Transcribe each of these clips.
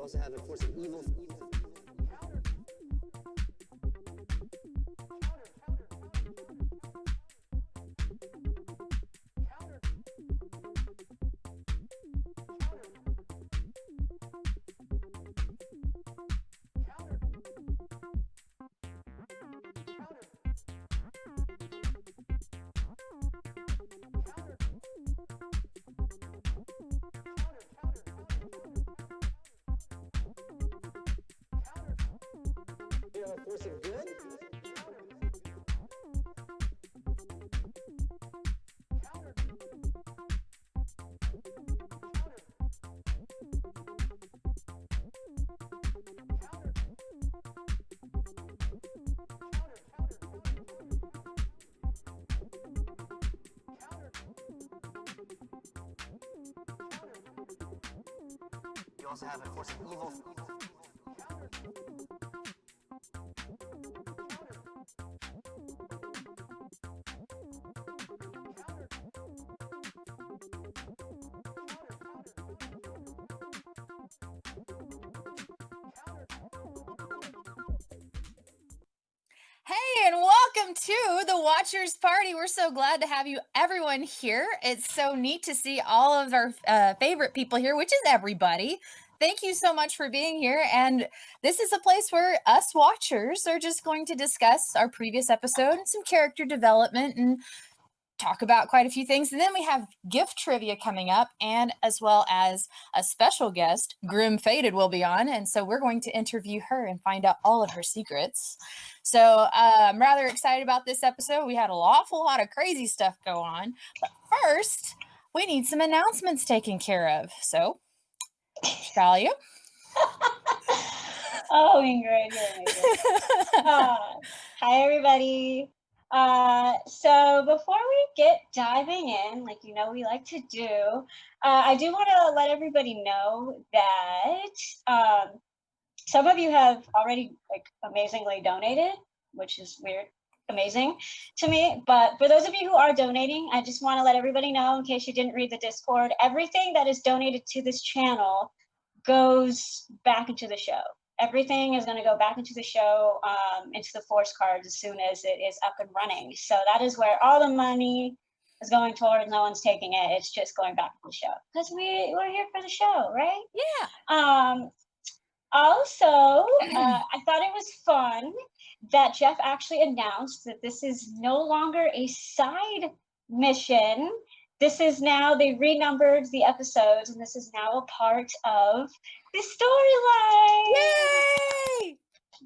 also have a force of evil. Force of good? You also have a force of evil. Hey, and welcome to the Watchers Party. We're so glad to have you, everyone, here. It's so neat to see all of our favorite people here, which is everybody. Thank you so much for being here. And this is a place where us watchers are just going to discuss our previous episode and some character development and talk about quite a few things. And then we have GIF Trivia coming up, and as well as a special guest, Grimfated, will be on. And so we're going to interview her and find out all of her secrets. So I'm rather excited about this episode. We had an awful lot of crazy stuff go on. But first, we need some announcements taken care of. So, shall you? Oh, Ingrid, you're amazing. Hi, everybody. So before we get diving in, like we like to do, I do want to let everybody know that some of you have already amazingly donated, which is weird, amazing to me. But for those of you who are donating, I just want to let everybody know, in case you didn't read the Discord, everything that is donated to this channel goes back into the show. Everything is going to go back into the show, into the force cards as soon as it is up and running. So that is where all the money is going towards. No one's taking it. It's just going back to the show because we're here for the show, right? Yeah. Also, I thought it was fun that Jeff actually announced that this is no longer a side mission. This is now, they renumbered the episodes, and this is now a part of the storyline. Yay!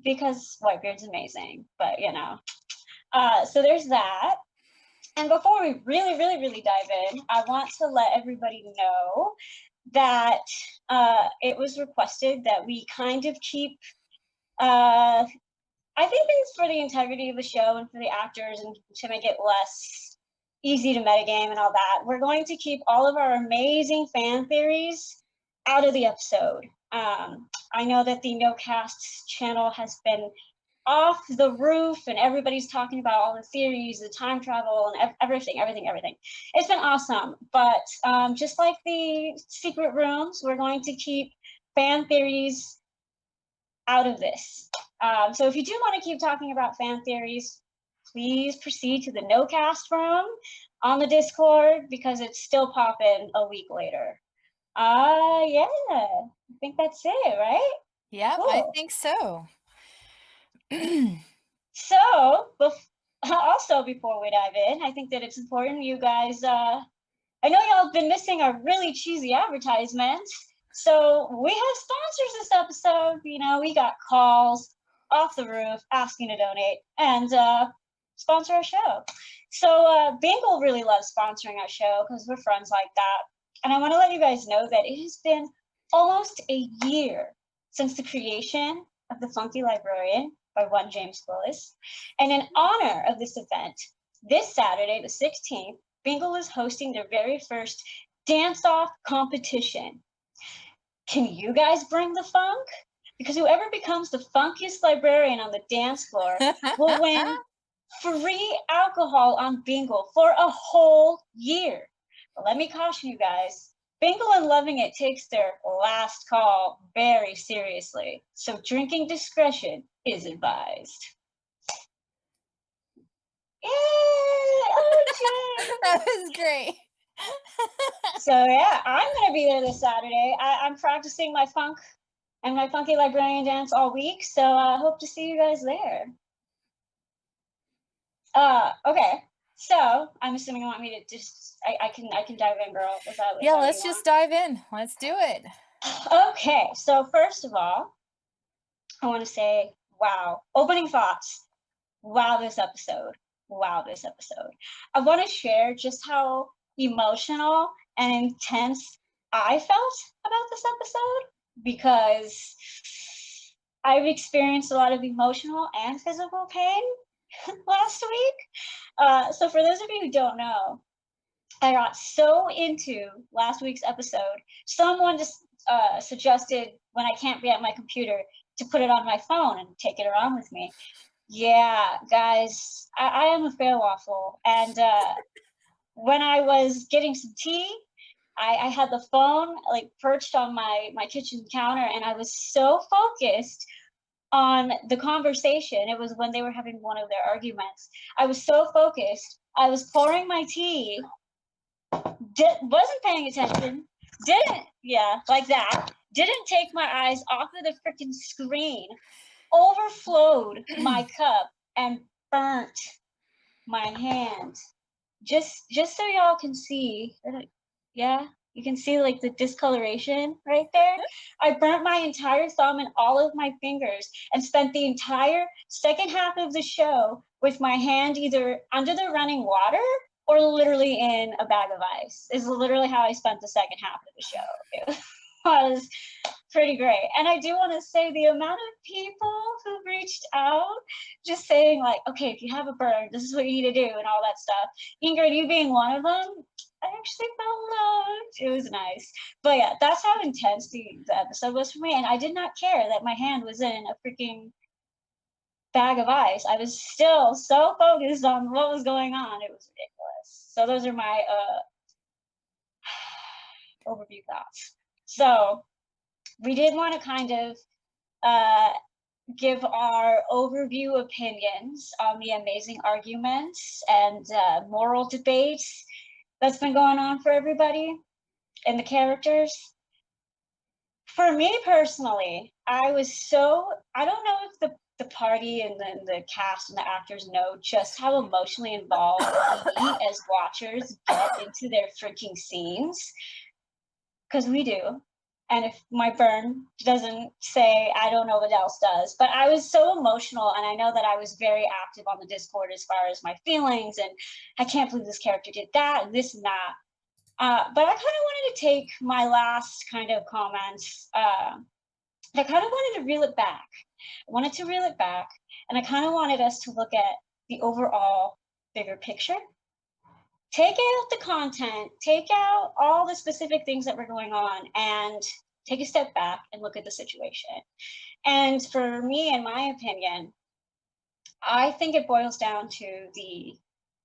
Because Whitebeard's amazing, but so there's that. And before we really dive in, I want to let everybody know that it was requested that we kind of keep, I think it's for the integrity of the show and for the actors and to make it less easy to metagame and all that, we're going to keep all of our amazing fan theories out of the episode. I know that the No Casts channel has been off the roof and everybody's talking about all the theories, the time travel, and everything. It's been awesome. But just like the secret rooms, we're going to keep fan theories out of this. So if you do want to keep talking about fan theories, please proceed to the No Cast room on the Discord because it's still popping a week later. Yeah, I think that's it, right? Yep, cool. I think so. So, also before we dive in, I think that it's important you guys, I know y'all have been missing our really cheesy advertisements. So we have sponsors this episode. We got calls off the roof asking to donate and sponsor our show. So Bingle really loves sponsoring our show because we're friends like that. And I want to let you guys know that it has been almost a year since the creation of the Funky Librarian by one James Willis. And in honor of this event, this Saturday, the 16th, Bingle is hosting their very first dance-off competition. Can you guys bring the funk? Because whoever becomes the funkiest librarian on the dance floor will win free alcohol on Bingle for a whole year. But let me caution you guys, Bingle and Loving It takes their last call very seriously, so drinking discretion is advised. Yay! Oh, Jay! That was great. So yeah, I'm gonna be there this Saturday. I'm practicing my funk and my funky librarian dance all week, so I hope to see you guys there. Okay. So I'm assuming you want me to just I can dive in, girl. Is that Yeah, what let's you just dive in. Let's do it. want? Okay. So first of all, I want to say, wow. Opening thoughts. Wow, this episode. Wow, this episode. I want to share just how emotional and intense I felt about this episode because I've experienced a lot of emotional and physical pain last week. So for those of you who don't know, I got so into last week's episode. Someone just suggested when I can't be at my computer to put it on my phone and take it around with me. Yeah, guys, I am a fair waffle. And when I was getting some tea, I had the phone like perched on my kitchen counter, and I was so focused on the conversation. It was when they were having one of their arguments. I was so focused. I was pouring my tea, wasn't paying attention, like that, didn't take my eyes off of the freaking screen, overflowed my cup and burnt my hand. Just so y'all can see, yeah, you can see like the discoloration right there. I burnt my entire thumb and all of my fingers and spent the entire second half of the show with my hand either under the running water or literally in a bag of ice. Is literally how I spent the second half of the show. It was pretty great. And I do want to say the amount of people who reached out just saying like, okay, if you have a burn, this is what you need to do and all that stuff. Ingrid, you being one of them, I actually felt loved. It was nice. But yeah, that's how intense the episode was for me. And I did not care that my hand was in a freaking bag of ice. I was still so focused on what was going on. It was ridiculous. So those are my overview thoughts. So we did want to kind of give our overview opinions on the amazing arguments and moral debates that's been going on for everybody and the characters. For me personally, I don't know if the party and the cast and the actors know just how emotionally involved we as watchers get into their freaking scenes, because we do. And if my burn doesn't say, I don't know what else does. But I was so emotional, and I know that I was very active on the Discord as far as my feelings, and I can't believe this character did that, and this and that. But I kind of wanted to take my last kind of comments, I kind of wanted to reel it back. I wanted to reel it back, and I kind of wanted us to look at the overall bigger picture. Take out the content, take out all the specific things that were going on, and take a step back and look at the situation. And for me, in my opinion, I think it boils down to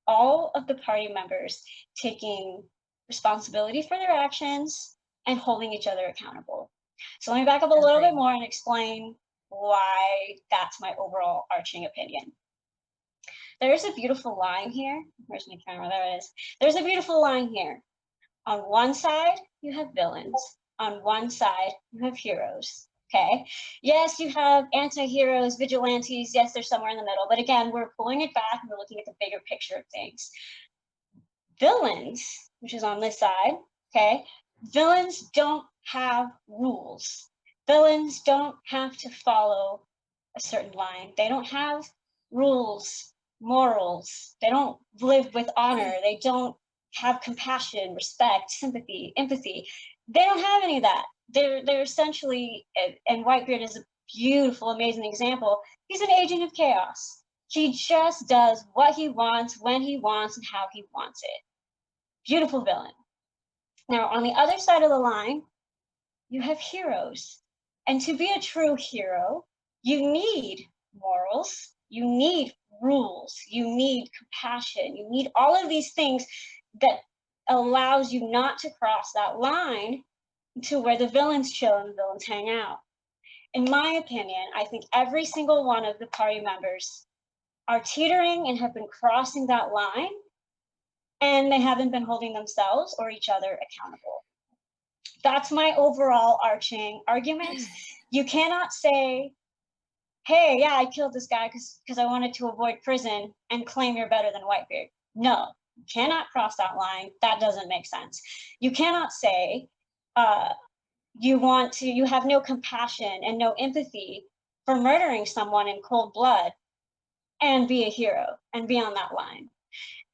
all of the party members taking responsibility for their actions and holding each other accountable. So let me back up a little bit more and explain why that's my overall arching opinion. There's a beautiful line here. Where's my camera? There it is. There's a beautiful line here. On one side, you have villains. On one side, you have heroes. Okay. Yes, you have anti-heroes, vigilantes. Yes, they're somewhere in the middle. But again, we're pulling it back and we're looking at the bigger picture of things. Villains, which is on this side, okay, villains don't have rules. Villains don't have to follow a certain line. They don't have rules, morals. They don't live with honor. They don't have compassion, respect, sympathy, empathy. They don't have any of that. They're essentially, and Whitebeard is a beautiful, amazing example. He's an agent of chaos. He just does what he wants, when he wants, and how he wants it. Beautiful villain. Now, on the other side of the line, you have heroes. And to be a true hero, you need morals, you need rules, you need compassion, you need all of these things that allows you not to cross that line to where the villains chill and the villains hang out. In my opinion, I think every single one of the party members are teetering and have been crossing that line, and they haven't been holding themselves or each other accountable. That's my overall arching argument. You cannot say, hey, yeah, I killed this guy because I wanted to avoid prison, and claim you're better than Whitebeard. No, you cannot cross that line. That doesn't make sense. You cannot say you have no compassion and no empathy for murdering someone in cold blood and be a hero and be on that line.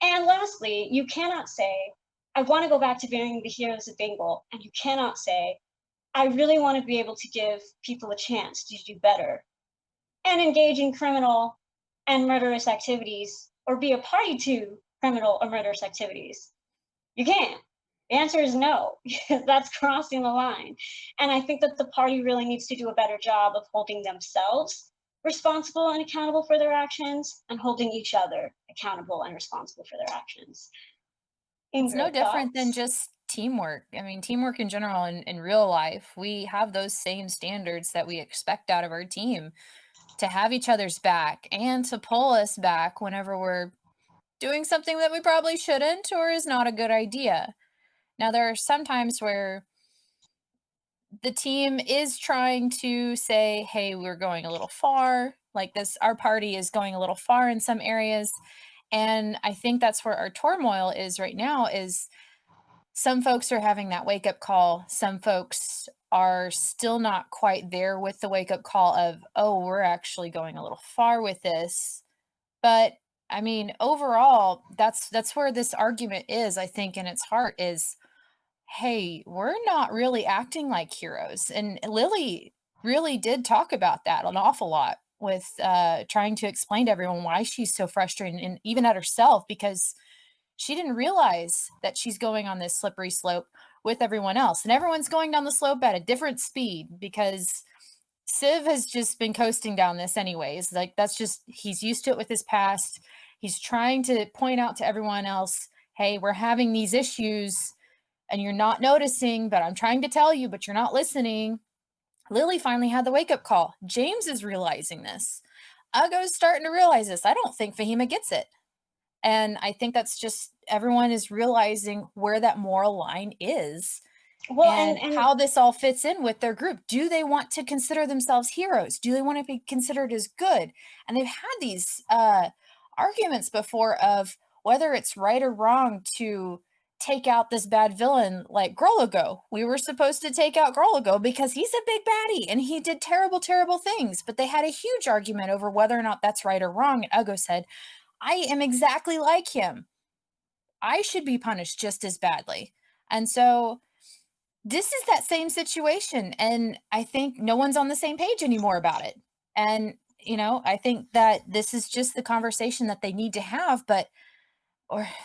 And lastly, you cannot say, I want to go back to being the heroes of Bingle. And you cannot say, I really want to be able to give people a chance to do better and engage in criminal and murderous activities, or be a party to criminal or murderous activities. You can't. The answer is no. That's crossing the line. And I think that the party really needs to do a better job of holding themselves responsible and accountable for their actions, and holding each other accountable and responsible for their actions. It's no Ingrid, different than thoughts? just teamwork. I mean, teamwork in general in real life, we have those same standards that we expect out of our team, to have each other's back and to pull us back whenever we're doing something that we probably shouldn't or is not a good idea. Now, there are some times where the team is trying to say, hey, we're going a little far. Like this, our party is going a little far in some areas. And I think that's where our turmoil is right now, is some folks are having that wake up call. Some folks are still not quite there with the wake up call of, oh, we're actually going a little far with this. But I mean, overall, that's where this argument is, I think, in its heart is, hey, we're not really acting like heroes. And Lily really did talk about that an awful lot, with trying to explain to everyone why she's so frustrated, and even at herself, because she didn't realize that she's going on this slippery slope with everyone else. And everyone's going down the slope at a different speed, because Civ has just been coasting down this anyways. Like, that's just, he's used to it with his past. He's trying to point out to everyone else, hey, we're having these issues and you're not noticing, but I'm trying to tell you, but you're not listening. Lily finally had the wake up call. James is realizing this. Ugo's starting to realize this. I don't think Fahima gets it. And I think that's just, everyone is realizing where that moral line is, Well, and how this all fits in with their group. Do they want to consider themselves heroes? Do they want to be considered as good? And they've had these arguments before of whether it's right or wrong to take out this bad villain like Grolago. We were supposed to take out Grolago because he's a big baddie and he did terrible, terrible things. But they had a huge argument over whether or not that's right or wrong. And Ugo said, I am exactly like him. I should be punished just as badly. And so this is that same situation. And I think no one's on the same page anymore about it. And, you know, I think that this is just the conversation that they need to have, but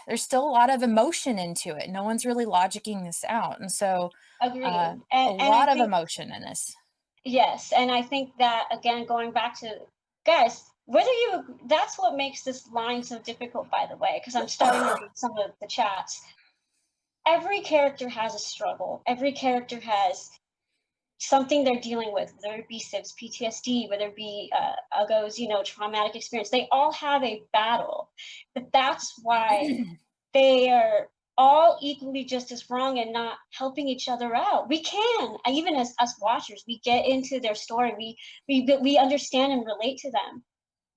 there's still a lot of emotion into it. No one's really logicking this out. And so agreed. a And lot I of think, emotion in this. yes, and I think that, again, going back to, guys, that's what makes this line so difficult, by the way, because I'm starting to read some of the chats. Every character has a struggle. Every character has something they're dealing with, whether it be Civ's PTSD, whether it be Ugo's, traumatic experience. They all have a battle, but that's why they are all equally just as wrong and not helping each other out. We can, even as us watchers, we get into their story, we understand and relate to them.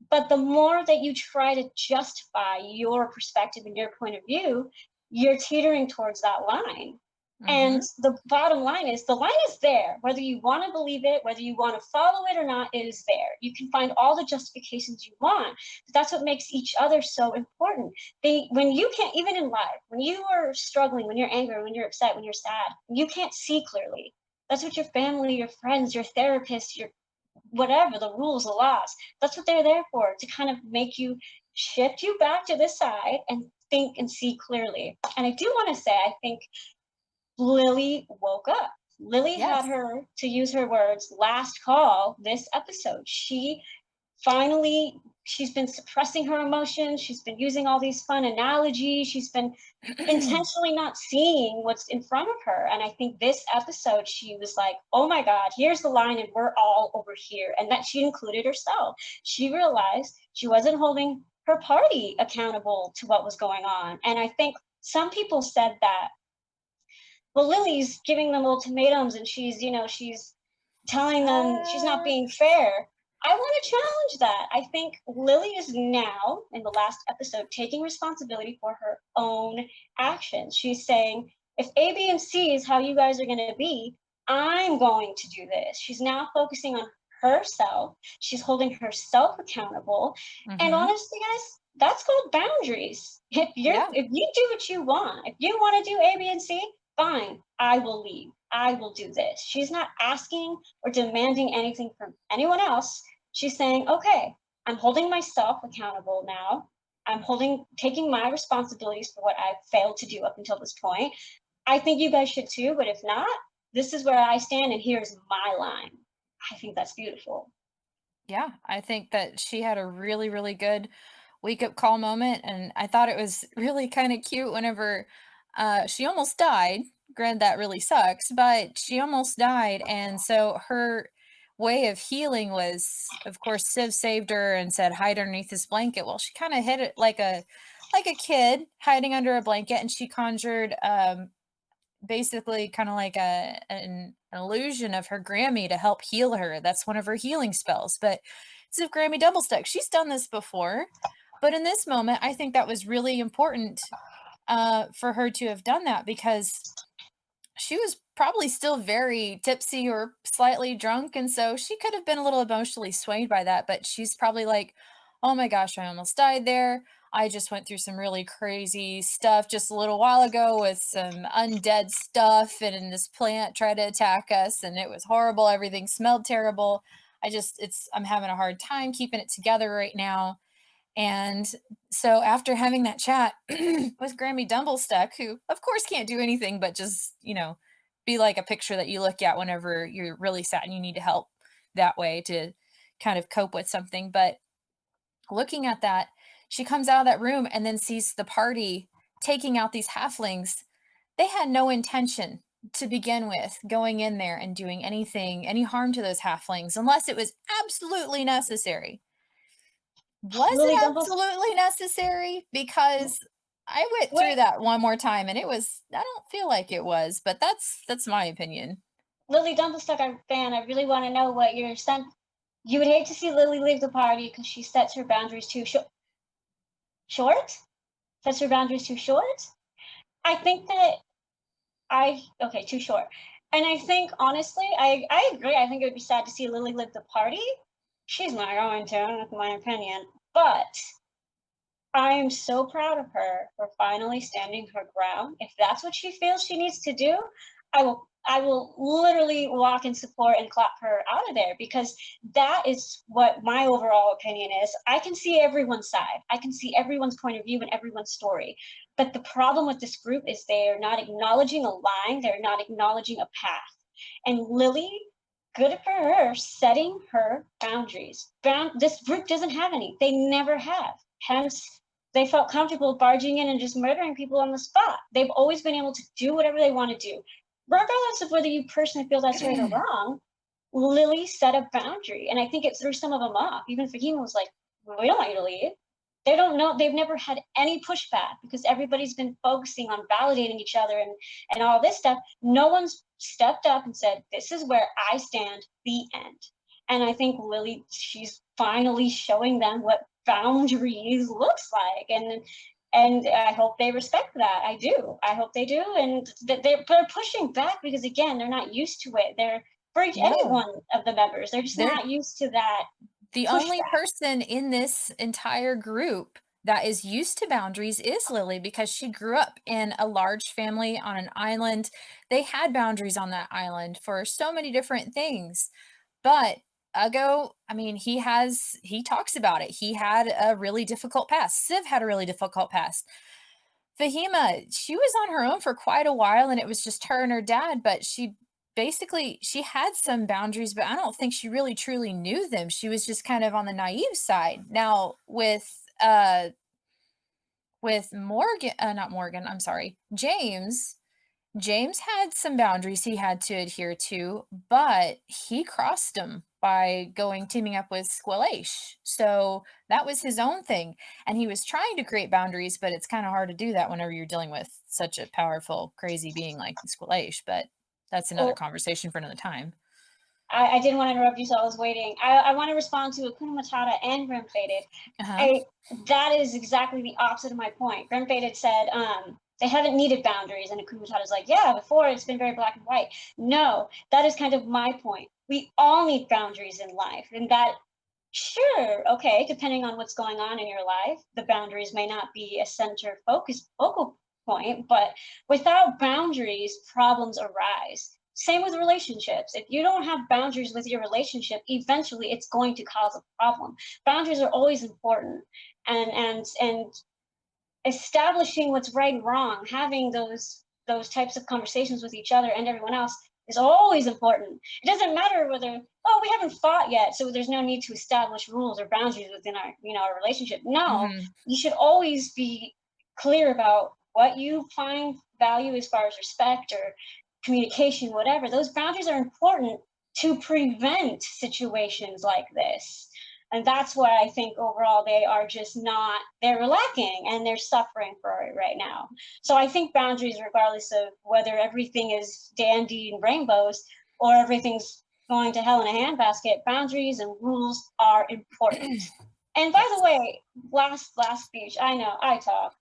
But the more that you try to justify your perspective and your point of view, you're teetering towards that line. And the bottom line is, the line is there. Whether you want to believe it, whether you want to follow it or not, it is there. You can find all the justifications you want. But that's what makes each other so important. When you can't, even in life, when you are struggling, when you're angry, when you're upset, when you're sad, you can't see clearly. That's what your family, your friends, your therapist, your whatever, the rules, the laws, that's what they're there for, to kind of make you, shift you back to this side and think and see clearly. And I do want to say, I think Lily woke up. Lily had her, to use her words, last call this episode. She finally she's been suppressing her emotions. She's been using all these fun analogies. She's been intentionally not seeing what's in front of her. And I think this episode, she was like, oh my God, here's the line, and we're all over here. And that she included herself. She realized she wasn't holding her party accountable to what was going on. And I think some people said that, well, Lily's giving them ultimatums and she's telling them she's not being fair. I want to challenge that. I think Lily is now, in the last episode, taking responsibility for her own actions. She's saying, if A, B, and C is how you guys are going to be, I'm going to do this. She's now focusing on herself. She's holding herself accountable. And Mhm. honestly, guys, that's called boundaries. Yeah. If you do what you want, if you want to do A, B, and C, fine, I will leave. I will do this. She's not asking or demanding anything from anyone else. She's saying, okay, I'm holding myself accountable now. Taking my responsibilities for what I've failed to do up until this point. I think you guys should too, but if not, this is where I stand and here's my line. I think that's beautiful. Yeah, I think that she had a really, really good wake up call moment, and I thought it was really kind of cute whenever she almost died. Granted, that really sucks, but she almost died, and so her way of healing was, of course, Civ saved her and said hide underneath this blanket. Well, she kind of hid it like a kid hiding under a blanket, and she conjured basically kind of like an illusion of her Grammy to help heal her. That's one of her healing spells. But it's if Grammy double stuck. She's done this before, but in this moment, I think that was really important for her to have done that because she was probably still very tipsy or slightly drunk, and so she could have been a little emotionally swayed by that, but she's probably like, "Oh my gosh, I almost died there. I just went through some really crazy stuff just a little while ago with some undead stuff, and this plant tried to attack us, and it was horrible. Everything smelled terrible. I'm having a hard time keeping it together right now." And so after having that chat with Grammy Dumblestuck, who of course can't do anything but just, be like a picture that you look at whenever you're really sad and you need to help that way to kind of cope with something. But looking at that, she comes out of that room and then sees the party taking out these halflings. They had no intention to begin with going in there and doing any harm to those halflings unless it was absolutely necessary. Was Lily it Dumble's absolutely necessary? Because I went through wait, that one more time and I don't feel like it was, but that's my opinion. Lily Dumblestuck fan, I really want to know what your son. You would hate to see Lily leave the party because she sets her boundaries too short. Sets her boundaries too short. I think that I okay, too short. And I think honestly, I agree. I think it would be sad to see Lily leave the party. She's not going to, in my opinion. But I am so proud of her for finally standing her ground. If that's what she feels she needs to do, I will literally walk in support and clap her out of there because that is what my overall opinion is. I can see everyone's side. I can see everyone's point of view and everyone's story. But the problem with this group is they're not acknowledging a line, they're not acknowledging a path. And Lily, good for her, setting her boundaries. This group doesn't have any. They never have. Hence, they felt comfortable barging in and just murdering people on the spot. They've always been able to do whatever they want to do. Regardless of whether you personally feel that's right or wrong, Lily set a boundary. And I think it threw some of them off. Even Fahima was like, well, we don't want you to leave. They don't know, they've never had any pushback because everybody's been focusing on validating each other and all this stuff. No one's stepped up and said, this is where I stand, the end. And I think Lily, she's finally showing them what boundaries looks like. And I hope they respect that. I do. I hope they do. And that they're pushing back because again, they're not used to it. They're for any No, one of the members. They're just they're not used to that the only pushback. person in this entire group that is used to boundaries is Lily because she grew up in a large family on an island. They had boundaries on that island for so many different things. But Ugo, I mean, he talks about it. He had a really difficult past. Civ had a really difficult past. Fahima, she was on her own for quite a while and it was just her and her dad, but she basically she had some boundaries, but I don't think she really truly knew them. She was just kind of on the naive side. Now with Morgan, not Morgan, I'm sorry, James had some boundaries he had to adhere to, but he crossed them by teaming up with Squillace. So that was his own thing. And he was trying to create boundaries, but it's kind of hard to do that whenever you're dealing with such a powerful, crazy being like Squillace. But that's another Oh, conversation for another time. I didn't want to interrupt you, so I was waiting. I want to respond to Akuna Matata and Grimfated. Uh-huh. That is exactly the opposite of my point. Grimfated said they haven't needed boundaries, and Akuna Matata's like, yeah, before it's been very black and white. No, that is kind of my point. We all need boundaries in life, and that, sure, okay, depending on what's going on in your life, the boundaries may not be a center focal point, but without boundaries, problems arise. Same with relationships. If you don't have boundaries with your relationship, eventually it's going to cause a problem. Boundaries are always important, and establishing what's right and wrong, having those types of conversations with each other and everyone else is always important. It doesn't matter whether, oh, we haven't fought yet, so there's no need to establish rules or boundaries within our relationship. No, Mhm. you should always be clear about what you find value as far as respect or communication, whatever. Those boundaries are important to prevent situations like this. And that's why I think overall they are just not, they're lacking and they're suffering for it right now. So I think boundaries, regardless of whether everything is dandy and rainbows or everything's going to hell in a handbasket, boundaries and rules are important. And by the Yes. way, last speech, I know I talk.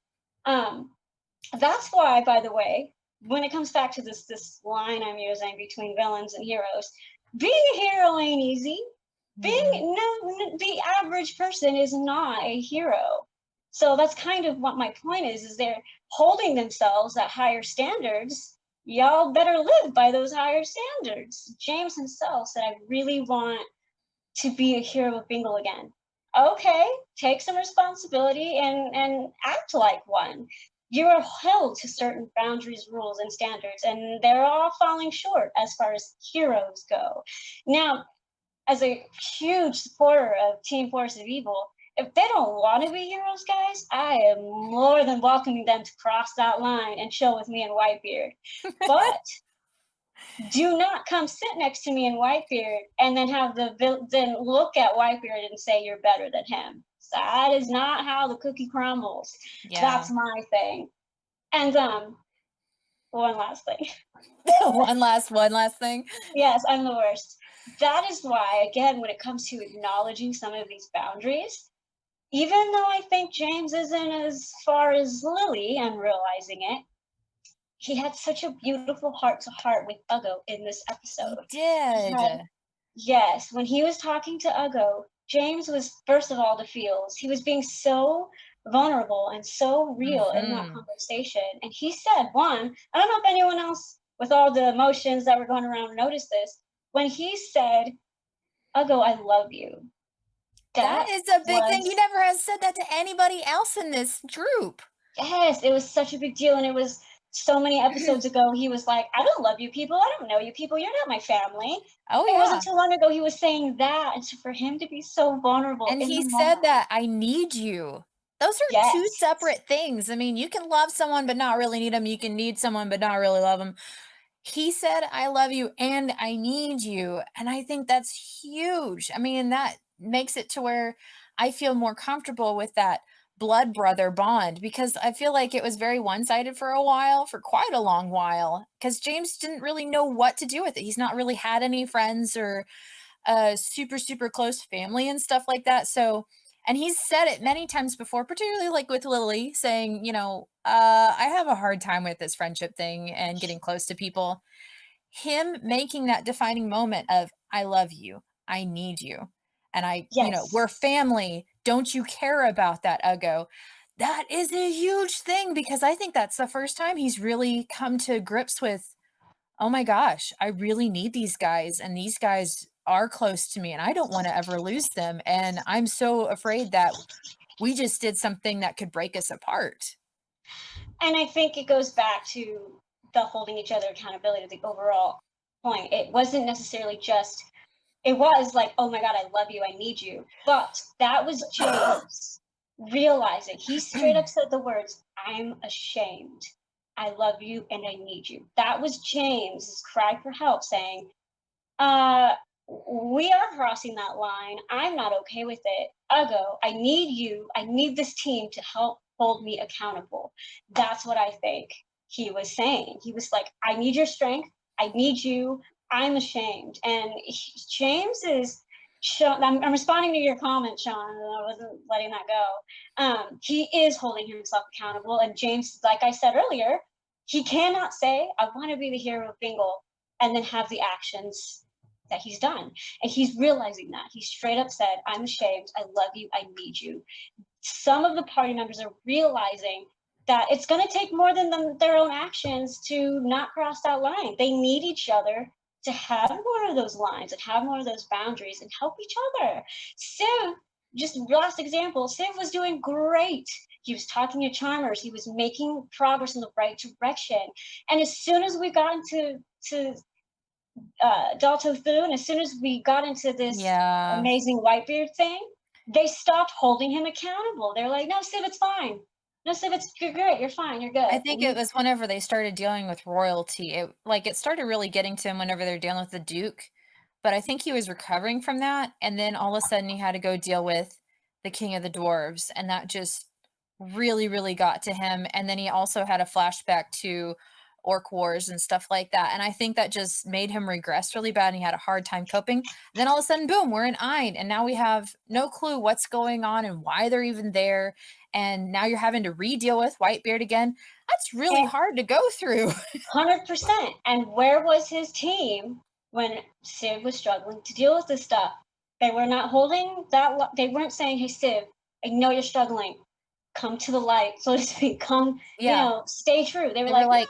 That's why, by the way, when it comes back to this line I'm using between villains and heroes, being a hero ain't easy. Mhm. The average person is not a hero. So that's kind of what my point is they're holding themselves at higher standards. Y'all better live by those higher standards. James himself said, I really want to be a hero of Bingle again. Okay, take some responsibility and act like one. You are held to certain boundaries, rules, and standards, and they're all falling short as far as heroes go. Now, as a huge supporter of Team Force of Evil, if they don't want to be heroes, guys, I am more than welcoming them to cross that line and chill with me and Whitebeard. But do not come sit next to me in Whitebeard and then then look at Whitebeard and say you're better than him. That is not how the cookie crumbles. Yeah. That's my thing. And one last thing. one last thing. Yes, I'm the worst. That is why, again, when it comes to acknowledging some of these boundaries, even though I think James isn't as far as Lily and realizing it, he had such a beautiful heart to heart with Ugo in this He episode. He did. had, yes, when he was talking to Ugo, James was first of all the feels. He was being so vulnerable and so real in that Mhm. conversation. And he said, one, I don't know if anyone else with all the emotions that were going around noticed this, when he said, Ugo, I love you. That That is a big thing. He was, never has said that to anybody else in this group. yes, it was such a big deal. And it was so many episodes ago, he was like, I don't love you people. I don't know you people. You're not my family. Oh, It wasn't yeah. too long ago he was saying that. And so for him to be so vulnerable And in he the said moment, that, "I need you." Those are 2 yes. separate things. I mean, you can love someone but not really need them. You can need someone but not really love them. He said, "I love you and I need you." And I think that's huge. I mean, that makes it to where I feel more comfortable with that blood brother bond because I feel like it was very one-sided for a while, for quite a long while, because James didn't really know what to do with it. He's not really had any friends or super super close family and stuff like that. So and he's said it many times before, particularly like with Lily saying, I have a hard time with this friendship thing and getting close to people. Him making that defining moment of I love you, I need you, and we're Yes. family, don't you care about that, Ugo? That is a huge thing because I think that's the first time he's really come to grips with, oh my gosh, I really need these guys, and these guys are close to me, and I don't want to ever lose them. And I'm so afraid that we just did something that could break us apart. And I think it goes back to the holding each other accountability, the overall point. It wasn't necessarily just, it was like, oh my God, I love you, I need you. But that was James realizing. He straight up said the words, I'm ashamed. I love you and I need you. That was James's cry for help, saying, we are crossing that line. I'm not okay with it. Ugo, I need you. I need this team to help hold me accountable. That's what I think he was saying. He was like, I need your strength. I need you. I'm ashamed. And James is, I'm responding to your comment, Sean, and I wasn't letting that go. He is holding himself accountable. And James, like I said earlier, he cannot say, I want to be the hero of Bingle, and then have the actions that he's done. And he's realizing that. He straight up said, I'm ashamed. I love you. I need you. Some of the party members are realizing that it's going to take more than their own actions to not cross that line. They need each other to have more of those lines and have more of those boundaries and help each other. Civ, just last example, Civ was doing great. He was talking to Charmers. He was making progress in the right direction. And as soon as we got into Dalto Thune, as soon as we got into this amazing Whitebeard thing, they stopped holding him accountable. They're like, no, Civ, it's fine. No, Civ, you're great. You're fine. You're good. I think it was whenever they started dealing with royalty. It started really getting to him whenever they're dealing with the Duke. But I think he was recovering from that. And then all of a sudden he had to go deal with the King of the Dwarves. And that just really, really got to him. And then he also had a flashback to Orc Wars and stuff like that. And I think that just made him regress really bad. And he had a hard time coping. And then all of a sudden, boom, we're in Ayn. And now we have no clue what's going on and why they're even there. And now you're having to re-deal with Whitebeard again. That's really hard to go through. 100%. And where was his team when Civ was struggling to deal with this stuff? They were not holding that. They weren't saying, hey, Civ, I know you're struggling. Come to the light, so to speak. Come, stay true. They were like,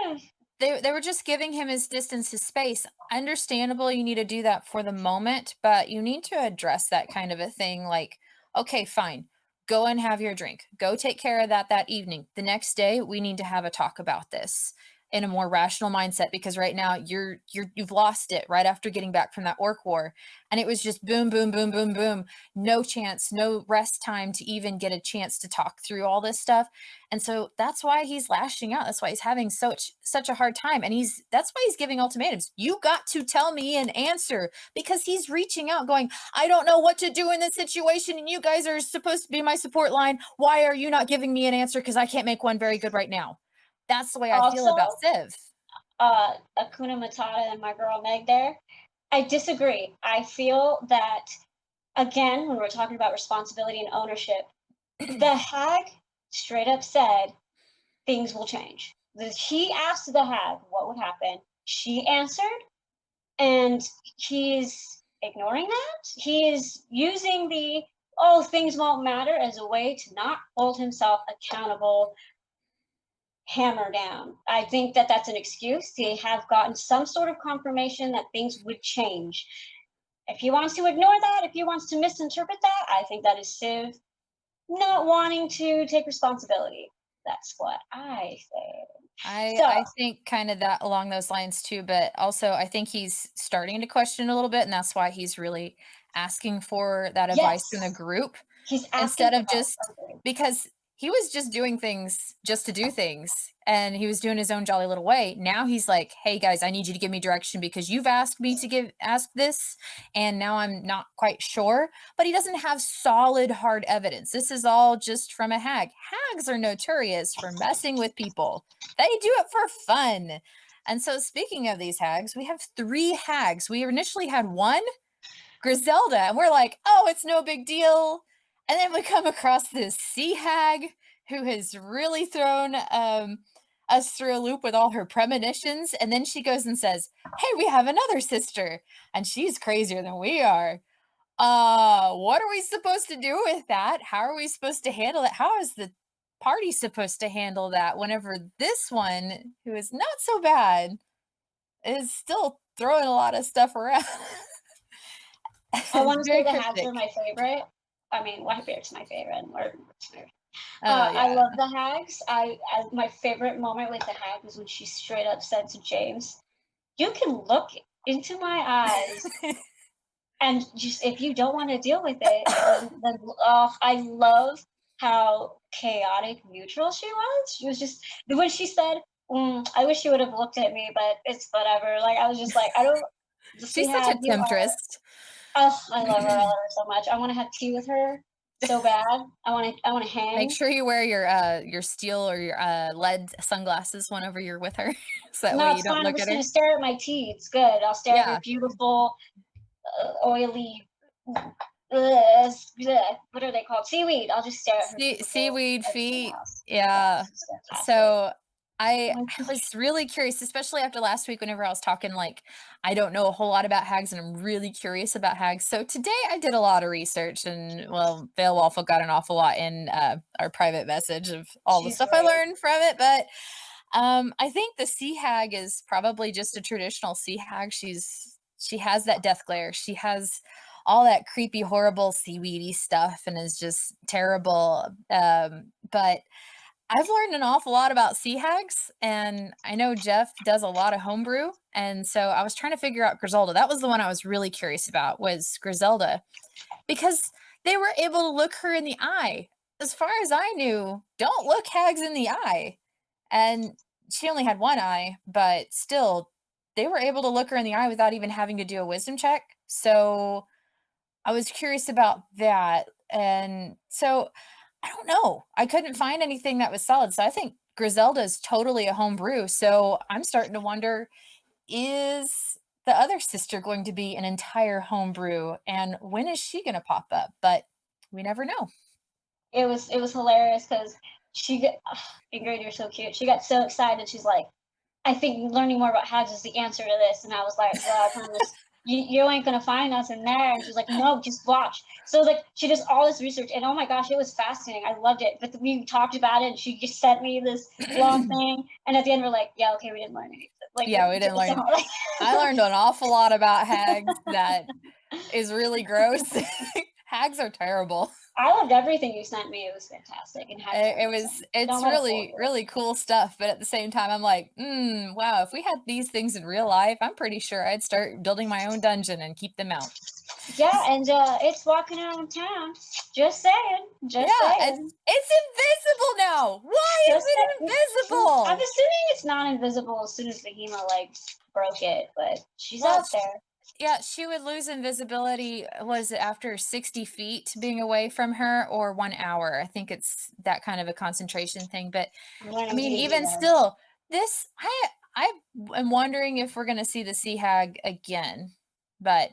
no, Civ. They were just giving him his distance, his space. Understandable, you need to do that for the moment, but you need to address that kind of a thing. Like, okay, fine. Go and have your drink. Go take care of that evening. The next day, we need to have a talk about this in a more rational mindset, because right now you've lost it right after getting back from that orc war. And it was just boom, boom, boom, boom, boom. No chance, no rest time to even get a chance to talk through all this stuff. And so that's why he's lashing out. That's why he's having such a hard time. And that's why he's giving ultimatums. You got to tell me an answer, because he's reaching out going, I don't know what to do in this situation. And you guys are supposed to be my support line. Why are you not giving me an answer? Because I can't make one very good right now. That's the way I feel about Civ. Akuna Matata and my girl Meg there, I disagree. I feel that, again, when we're talking about responsibility and ownership, the hag straight up said things will change. He asked the hag what would happen. She answered, and he's ignoring that. He is using the, things won't matter as a way to not hold himself accountable. Hammer down. I think that that's an excuse. They have gotten some sort of confirmation that things would change. If he wants to ignore that, if he wants to misinterpret that, I think that is Civ not wanting to take responsibility. That's what I think. I think kind of that along those lines too, but also I think he's starting to question a little bit, and that's why he's really asking for that advice from the group. He's asking instead of just because he was just doing things just to do things, and he was doing his own jolly little way. Now he's like, hey guys, I need you to give me direction because you've asked me to ask this, and now I'm not quite sure. But he doesn't have solid hard evidence. This is all just from a hag. Hags are notorious for messing with people. They do it for fun. And so speaking of these hags, we have 3 hags. We initially had 1, Griselda, and we're like, oh, it's no big deal. And then we come across this sea hag who has really thrown us through a loop with all her premonitions. And then she goes and says, hey, we have another sister, and she's crazier than we are. What are we supposed to do with that? How are we supposed to handle it? How is the party supposed to handle that whenever this one, who is not so bad, is still throwing a lot of stuff around? I want to say the hags are my favorite. I mean, Whitebeard's my favorite. I love the hags. My favorite moment with the hag was when she straight up said to James, you can look into my eyes and just if you don't want to deal with it, then I love how chaotic neutral she was. She was just when she said, "I wish you would have looked at me, but it's whatever." Like I was just like, I don't. She's such a You are. temptress. Oh, I love her. I love her so much. I want to have tea with her so bad. I want to hang. Make sure you wear your steel or your lead sunglasses whenever you're with her, so that way you don't I'm look just at her. gonna stare at my tea. It's good. I'll stare at Yeah. your beautiful, oily. What are they called? Seaweed. I'll just stare at her. Seaweed feet. Else. Yeah. It's fantastic. So I Oh my was really curious, especially after last week, whenever I was talking, like, I don't know a whole lot about hags and I'm really curious about hags. So today I did a lot of research and, well, Vale Waffle got an awful lot in our private message of all the She's stuff I great. learned from it. But I think the sea hag is probably just a traditional sea hag. She has that death glare. She has all that creepy, horrible seaweedy stuff and is just terrible. But I've learned an awful lot about sea hags, and I know Jeff does a lot of homebrew, and so I was trying to figure out Griselda. That was the one I was really curious about, was Griselda, because they were able to look her in the eye. As far as I knew, don't look hags in the eye. And she only had one eye, but still, they were able to look her in the eye without even having to do a wisdom check. So I was curious about that. And so I don't know. I couldn't find anything that was solid. So I think Griselda is totally a home brew. So I'm starting to wonder, is the other sister going to be an entire home brew? And when is she going to pop up? But we never know. It was hilarious because Ingrid, you're so cute. She got so excited. She's like, I think learning more about hags is the answer to this. And I was like, well, I promise you ain't gonna find us in there. And she's like, no, just watch. So like she does all this research, and oh my gosh, it was fascinating. I loved it. But we talked about it, and she just sent me this long thing. And at the end, we're like, yeah, okay, we didn't learn anything. Like, Yeah, we didn't learn. I learned an awful lot about hags that is really gross. Hags are terrible. I loved everything you sent me. It was fantastic. And It's really cool stuff. But at the same time, I'm like, wow, if we had these things in real life, I'm pretty sure I'd start building my own dungeon and keep them out. Yeah, and it's walking around town. Just saying. Just saying. It's invisible now. Why is it invisible? I'm assuming it's not invisible as soon as Behemoth like broke it, but she's out there. Yeah, she would lose invisibility, was it after 60 feet being away from her, or 1 hour? I think it's that kind of a concentration thing. But I mean, even still, this I am wondering if we're going to see the sea hag again, but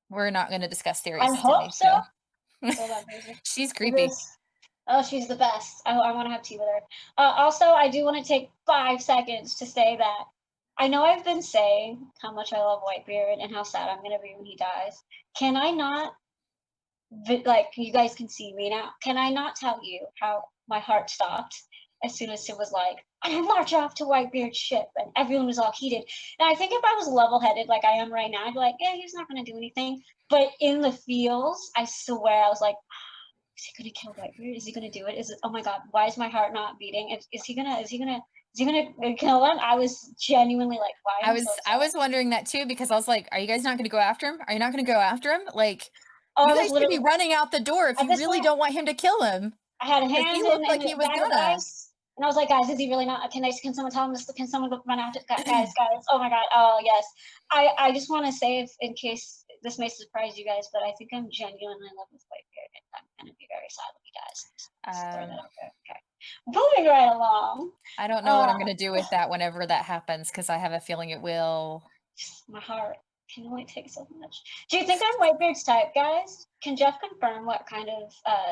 we're not going to discuss theories. I hope so. She's creepy. Oh, she's the best. I want to have tea with her. Also, I do want to take 5 seconds to say that I know I've been saying how much I love Whitebeard and how sad I'm going to be when he dies. Can I not, like, you guys can see me now, can I not tell you how my heart stopped as soon as it was like, I march off to Whitebeard's ship, and everyone was all heated. And I think if I was level-headed like I am right now, I'd be like, yeah, he's not going to do anything. But in the feels, I swear, I was like, is he going to kill Whitebeard? Is he going to do it? Is it? Oh my God, why is my heart not beating? Is he gonna kill him? I was genuinely like, why? I was wondering that too, because I was like, are you guys not going to go after him? Are you not going to go after him? Like, you guys could be running out the door if you really don't want him to kill him. I had a hand. He looked like he was gonna. And I was like, guys, is he really not? Can someone tell him this? Can someone run after guys? Oh my God. Oh yes. I just want to say, if in case this may surprise you guys, but I think I'm genuinely in love with Whitebeard, and I'm gonna be very sad when he dies. Okay. Moving right along. I don't know what I'm gonna do with that whenever that happens, because I have a feeling it will. My heart can only take so much. Do you think I'm Whitebeard's type, guys? Can Jeff confirm what kind of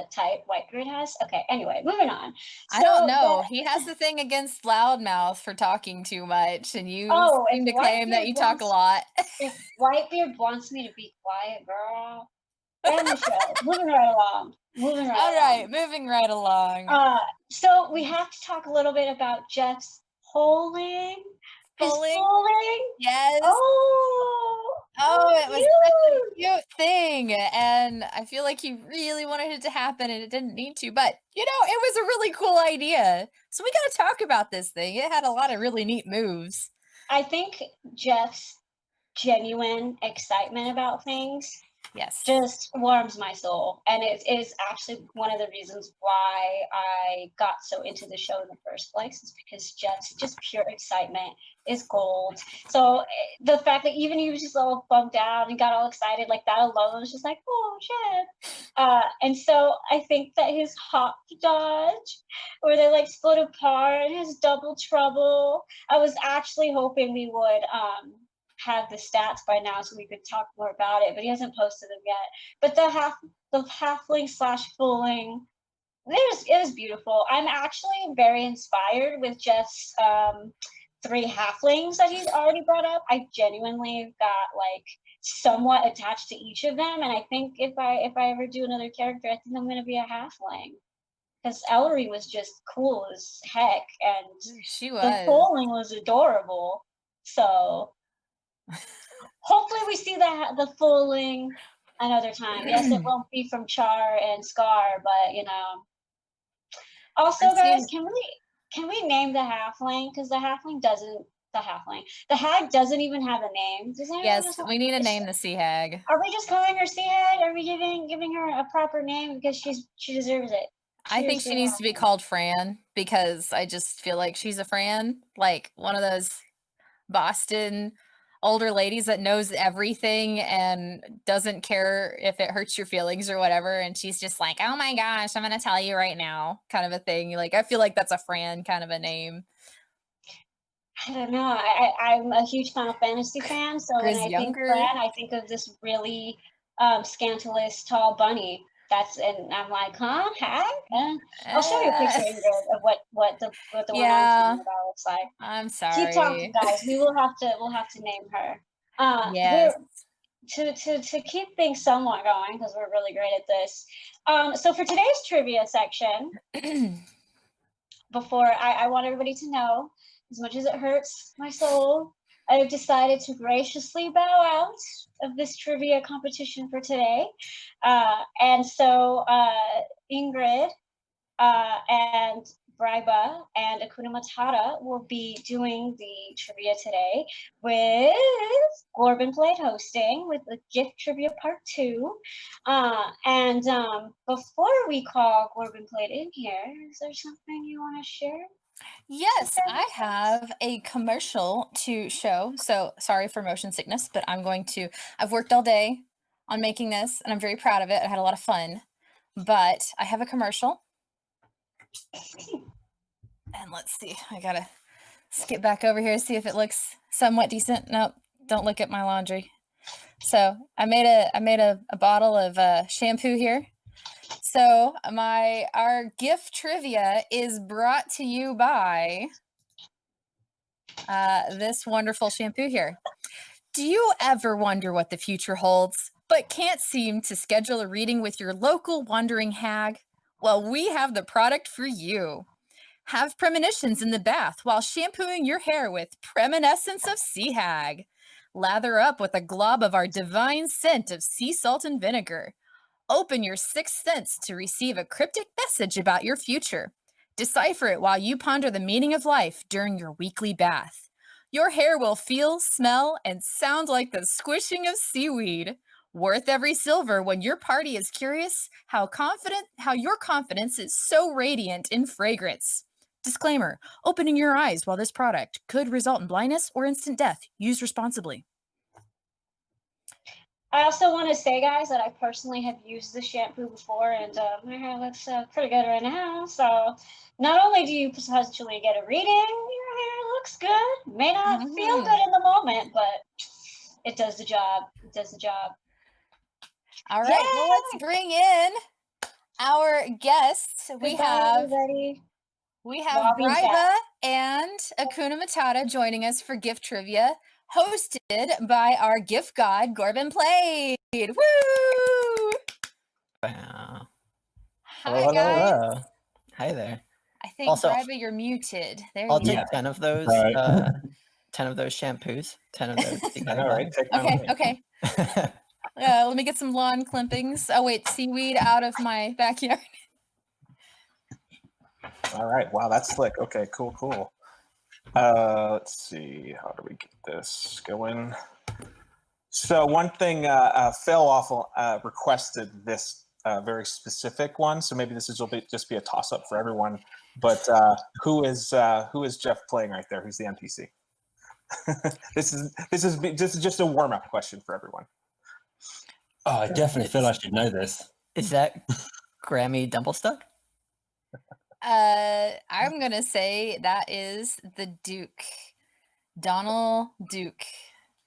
type Whitebeard has? Okay, anyway, moving on. I don't know. He has the thing against loudmouth for talking too much, and you seem to claim that you talk a lot. If Whitebeard wants me to be quiet, girl, end the show. Moving right along. Moving right along. So we have to talk a little bit about Jeff's polling. Yes. It was such a cute thing, and I feel like he really wanted it to happen, and it didn't need to. But it was a really cool idea. So we got to talk about this thing. It had a lot of really neat moves. I think Jeff's genuine excitement about things Yes. just warms my soul, and it is actually one of the reasons why I got so into the show in the first place, is because just pure excitement is gold. So the fact that even he was just all bummed out and got all excited, like that alone was just like, oh shit. And so I think that his hop dodge, where they like split apart, and his double trouble, I was actually hoping we would have the stats by now so we could talk more about it, but he hasn't posted them yet. But the halfling slash fooling, it was beautiful. I'm actually very inspired with Jeff's 3 halflings that he's already brought up. I genuinely got like somewhat attached to each of them, and I think if I ever do another character, I think I'm gonna be a halfling. Because Ellery was just cool as heck, and She the was. fooling was adorable. So hopefully we see the fooling another time. Yes, it won't be from Char and Scar, but you know. Also, guys, can we name the halfling? Because the halfling doesn't. The hag doesn't even have a name. Does anyone Yes, just we need to name the sea hag. Are we just calling her Sea Hag? Are we giving her a proper name because she deserves it? I think she needs to be called Fran, because I just feel like she's a Fran, like one of those Boston older ladies that knows everything and doesn't care if it hurts your feelings or whatever, and she's just like, oh my gosh, I'm gonna tell you right now, kind of a thing. Like, I feel like that's a Fran kind of a name. I don't know. I'm a huge Final Fantasy fan, so when Grizz I think younger. Fran, I think of this really scandalous tall bunny. And I'm like, huh, hag? I'll show you a picture Ingrid, of what the one I'm talking about looks like. I'm Keep talking, sorry. guys. We'll have to name her. Yes. To keep things somewhat going, because we're really great at this. So for today's trivia section, before I want everybody to know, as much as it hurts my soul, I've decided to graciously bow out of this trivia competition for today. And so Ingrid and Briba and Akuna Matata will be doing the trivia today, with Gorbin Plate hosting with the GIF Trivia Part 2. And before we call Gorbin Plate in here, is there something you want to share? Yes, I have a commercial to show. So sorry for motion sickness, but I've worked all day on making this, and I'm very proud of it. I had a lot of fun, but I have a commercial. And let's see, I gotta skip back over here, see if it looks somewhat decent. Nope, don't look at my laundry. So I made a bottle of shampoo here. So our GIF trivia is brought to you by this wonderful shampoo here. Do you ever wonder what the future holds, but can't seem to schedule a reading with your local wandering hag? Well, we have the product for you. Have premonitions in the bath while shampooing your hair with Premonitions of Sea Hag. Lather up with a glob of our divine scent of sea salt and vinegar. Open your sixth sense to receive a cryptic message about your future. Decipher it while you ponder the meaning of life during your weekly bath. Your hair will feel, smell, and sound like the squishing of seaweed. Worth every silver when your party is curious how your confidence is so radiant in fragrance. Disclaimer: opening your eyes while this product could result in blindness or instant death. Use responsibly. I also want to say, guys, that I personally have used this shampoo before, and my hair looks pretty good right now. So not only do you potentially get a reading, your hair looks good. May not feel good in the moment, but it does the job. It does the job. All right, well, let's bring in our guests. Everybody. We have Briba and Akuna Matata joining us for GIF Trivia, hosted by our GIF god, Gorbin Plate. Woo! Wow. Hi, guys. Hello. Hi there. I think, also, Briba, you're muted. I'll take 10 of those. 10 of those shampoos. 10 of those. All right. Okay. Let me get some lawn clippings. Oh wait, seaweed out of my backyard. All right. Wow, that's slick. Okay, cool. Let's see. How do we get this going? So one thing, Phil Awful requested this very specific one. So maybe this will just be a toss-up for everyone. But who is Jeff playing right there? Who's the NPC? This is just a warm-up question for everyone. Oh, I definitely feel I should know this. Is that Grammy Dumblestuck? I'm gonna say that is the Duke, Donald Duke.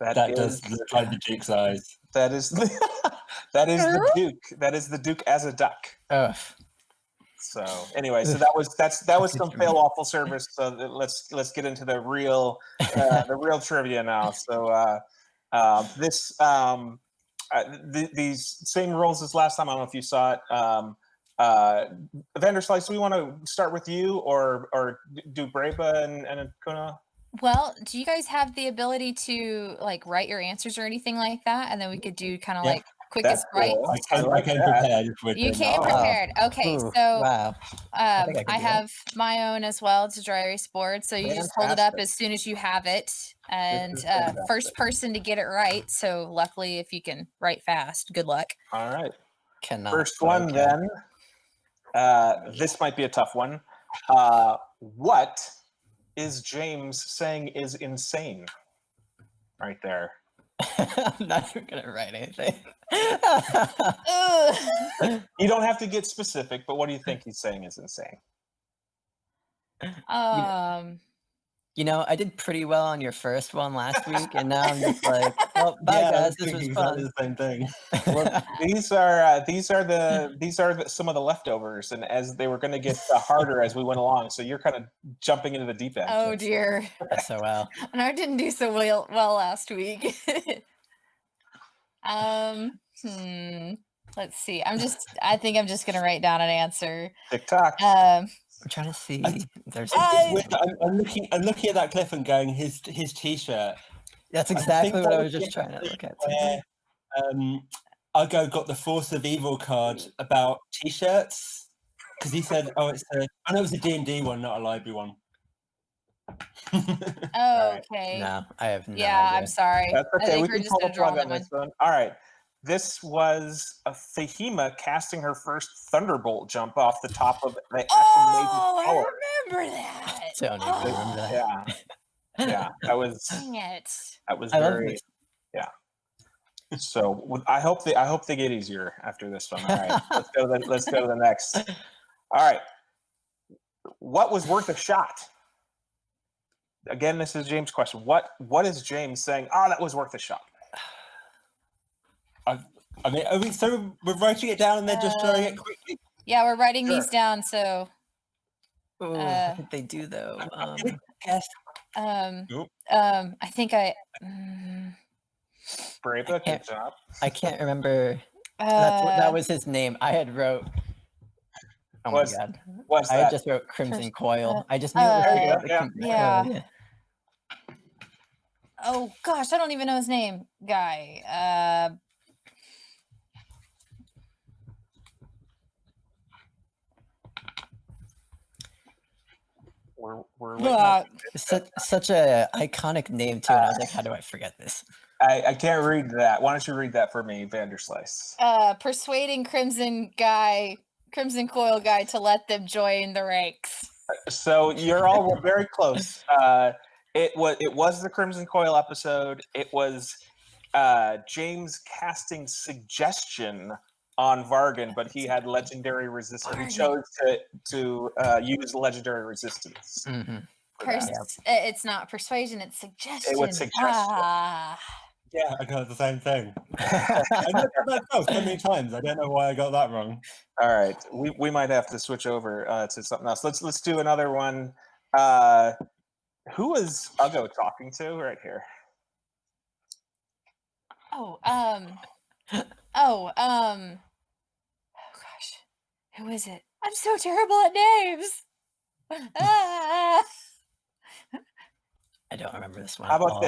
That does look like the Duke's eyes. That is the Duke. That is the Duke as a duck. Ugh. So anyway, so that was some fail awful service. So let's get into the real trivia now. So these same rules as last time. I don't know if you saw it. Vanderslice, do we want to start with you or do Breba and Kuna? Well, do you guys have the ability to like write your answers or anything like that, and then we could do kind of like quickest right? Cool. I came prepared. You came prepared. Okay, Ooh, so wow. I think I could I do have my own as well. It's a dry erase board, so you just hold it up Fantastic. as soon as you have it, and is fantastic. first person to get it right. So luckily, if you can write fast, good luck. All right. Cannot. First one Okay. then. This might be a tough one. What is James saying is insane? Right there. I'm not even gonna write anything. Ugh. You don't have to get specific, but what do you think he's saying is insane? You know, I did pretty well on your first one last week, and now I'm just like, well, bye guys, this was exactly fun. the same thing. Well, these are some of the leftovers, and as they were going to get harder as we went along, so you're kind of jumping into the deep end. Oh dear. SOL. And I didn't do so well last week. Let's see. I think I'm just gonna write down an answer. TikTok. I'm trying to see. There's. It's weird. I'm looking at that clip and going, his T-shirt. That's I exactly think what that I was was just trying to look at. Where Ugo got the Force of Evil card about T-shirts because he said, "Oh, it was a D&D one, not a library one." Oh, okay. No, I have no Yeah, idea. I'm sorry. That's I okay. think We we're can just pull gonna the draw plug on that this one. All right. This was a Fahima casting her first Thunderbolt jump off the top of the Ashen Oh, Maiden's tower. I remember that. Don't even remember that. Yeah. That was Dang it. I love very this. So I hope they get easier after this one. All right. Let's go to the next. All right. What was worth a shot? Again, this is James' question. What is James saying? Oh, that was worth a shot. I mean, so we're writing it down and then just throwing it quickly. Yeah, we're writing these Sure. down. So, Ooh, I think they do though. Yes. I think Brava, good job. I can't remember. That was his name. I had wrote. Oh my god! What's I that? just wrote Crimson Coil. I just knew it was There you the go, yeah. Crimson Yeah. Coil. Oh gosh, I don't even know his name, guy. We're It's such a iconic name too, and I was like, how do I forget this? I can't read that. Why don't you read that for me, Vanderslice? Persuading Crimson Coil guy to let them join the ranks. So you're all very close. It was the Crimson Coil episode. It was James casting suggestion on Vargan, but he had legendary resistance. He chose to use legendary resistance. Mm-hmm. It's not persuasion; it's suggestion. It was suggestion. Ah. Yeah, I got the same thing. I looked at myself so many times. I don't know why I got that wrong. All right, we might have to switch over to something else. Let's do another one. Who is Ugo talking to right here? Oh gosh, who is it? I'm so terrible at names. Ah. I don't remember this one. How about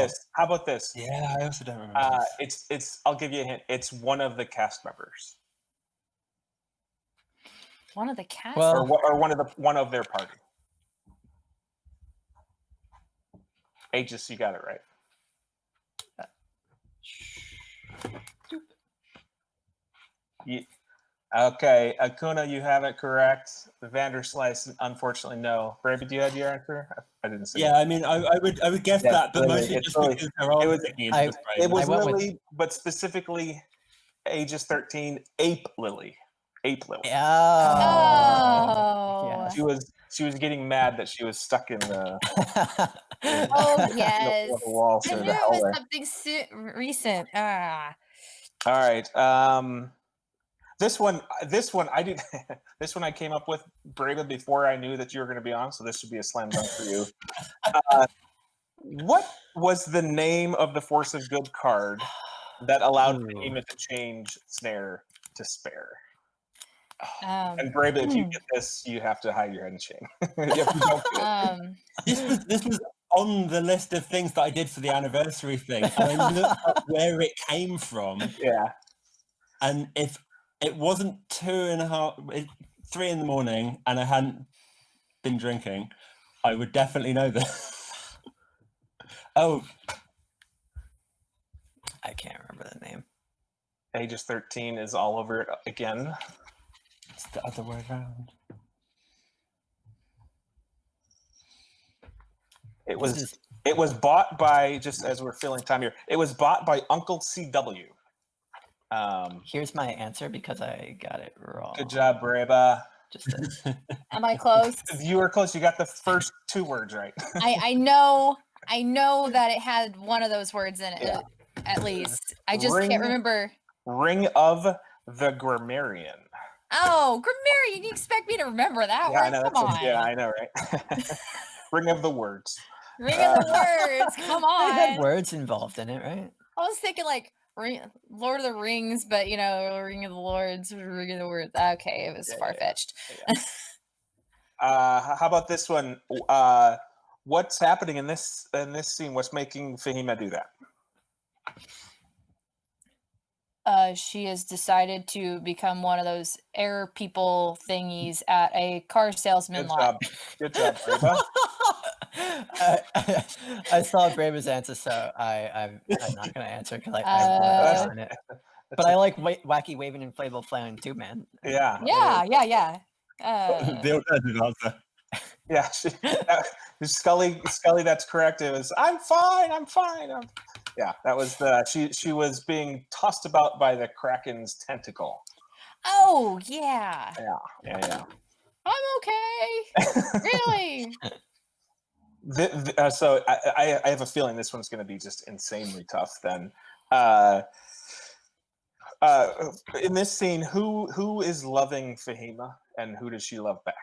this? Yeah, I also don't remember. It's. I'll give you a hint. It's one of the cast members, One of the cast. Well, or one of their party. Aegis, you got it right. Okay, Akuna, you have it correct. Vanderslice, unfortunately, no. Braby, do you have your answer? I didn't see. Yeah, I mean, I would guess Yeah, that, but Lily, mostly it's just Lily. because there are It was- sticking into I- this It brain. was went with- Lily, but specifically Aegis 13, Ape Lily. Ape Lily. Oh. Yes. She was getting mad that she was stuck in the, Oh yes. the walls I or knew the it was hallway. something recent. Ah. All right. This one I did. This one I came up with, Brava, before I knew that you were going to be on. So this should be a slam dunk for you. What was the name of the Force of Good card that allowed Ooh. Behemoth to change Snare to Spare? Um, And Brava, if you get this, you have to hide your head in shame. If you don't get it. This was on the list of things that I did for the anniversary thing, and I looked up where it came from. Yeah. And if it wasn't 3 in the morning, and I hadn't been drinking, I would definitely know this. Oh, I can't remember the name. Aegis 13 is all over it again. it's the other way around. It This was is- it was bought by, just as we're filling time here, it was bought by Uncle CW. Here's my answer because I got it wrong. Good job, Brava. Just to, am I close? You were close. You got the first 2 words right. I know that it had one of those words in it, Yeah. at least. I just Ring. can't remember. Ring of the Grammarian. Oh, grammarian. You expect me to remember that Yeah, I one? know. Come on. Yeah, I know, right? Ring of the words. Ring of the words. Come they had on. words involved in it, right? I was thinking like Lord of the Rings, but Ring of the Lords, Ring of the Words. Okay, it was Yeah, far fetched. How about this one? What's happening in this scene? What's making Fahima do that? She has decided to become one of those air people thingies at a car salesman Good lot. job. Good job, Brava. I saw Brava's answer, so I'm not gonna answer because I have no idea on it. But I like wacky waving inflatable flailing too, man. Yeah. Yeah. The alternative answer. Yeah. Scully, that's correct. It was, I'm fine. Yeah, that was she was being tossed about by the Kraken's tentacle. Oh yeah. Yeah. I'm okay. Really? So I have a feeling this one's going to be just insanely tough. Then, in this scene, who is loving Fahima and who does she love back?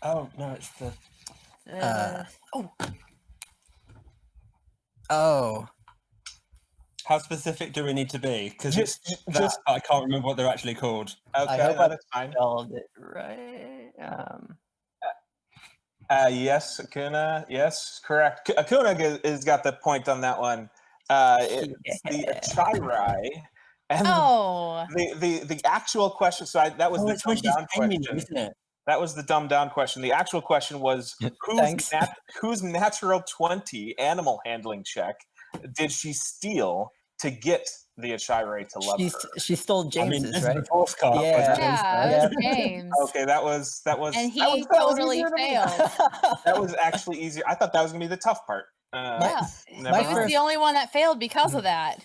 Oh no, it's the Oh, how specific do we need to be? Because Just I can't remember what they're actually called. okay. I hope No, I that's fine. spelled it right. Yes, Akuna. Yes, correct. Akuna has got the point on that one. It's the Achirai. And the actual question. So that was the it's when dumbed she's down aiming, question. isn't it? That was the dumbed down question. The actual question was Thanks. whose natural 20 animal handling check did she steal to get the Achirai to love her? She stole I mean, James's, this is right? the fourth card. Yeah. Yeah, James. Okay, that was. And he that was totally easier to me. failed. That was actually easier. I thought that was gonna be the tough part. Yeah. Never He was mind. the only one that failed because of that.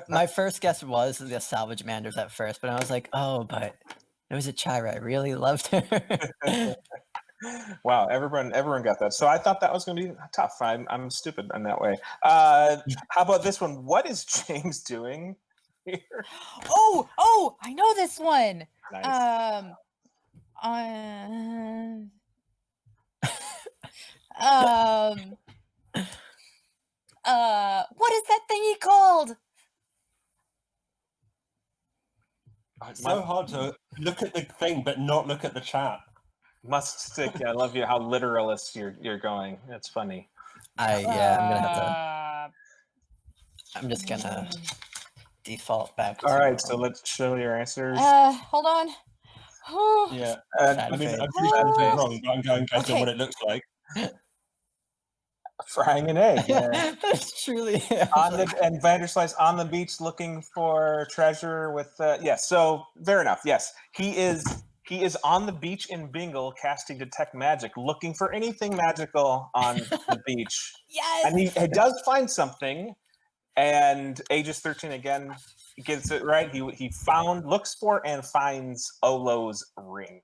My first guess was the salvage manders at first, but I was like, oh, but it was a Chira. I really loved her. Wow, everyone got that. So I thought that was going to be tough. I'm stupid in that way. How about this one? What is James doing here? Oh, I know this one. Nice. What is that thingy called? It's so hard to look at the thing but not look at the chat. Must stick. I love you. How literalist you're going. That's funny. I'm gonna have to. I'm just gonna default back. All right, so let's show your answers. Hold on. Yeah. Uh, I mean, Fade. I'm pretty sure this is wrong, but I'm going based on Okay. what it looks like. Frying an egg. Yeah. That's truly And Vanderslice on the beach looking for treasure with so fair enough. Yes, he is on the beach in Bingle casting detect magic, looking for anything magical on the beach. Yes. And he does find something, and Aegis 13 again gets it right. He looks for and finds Olo's ring.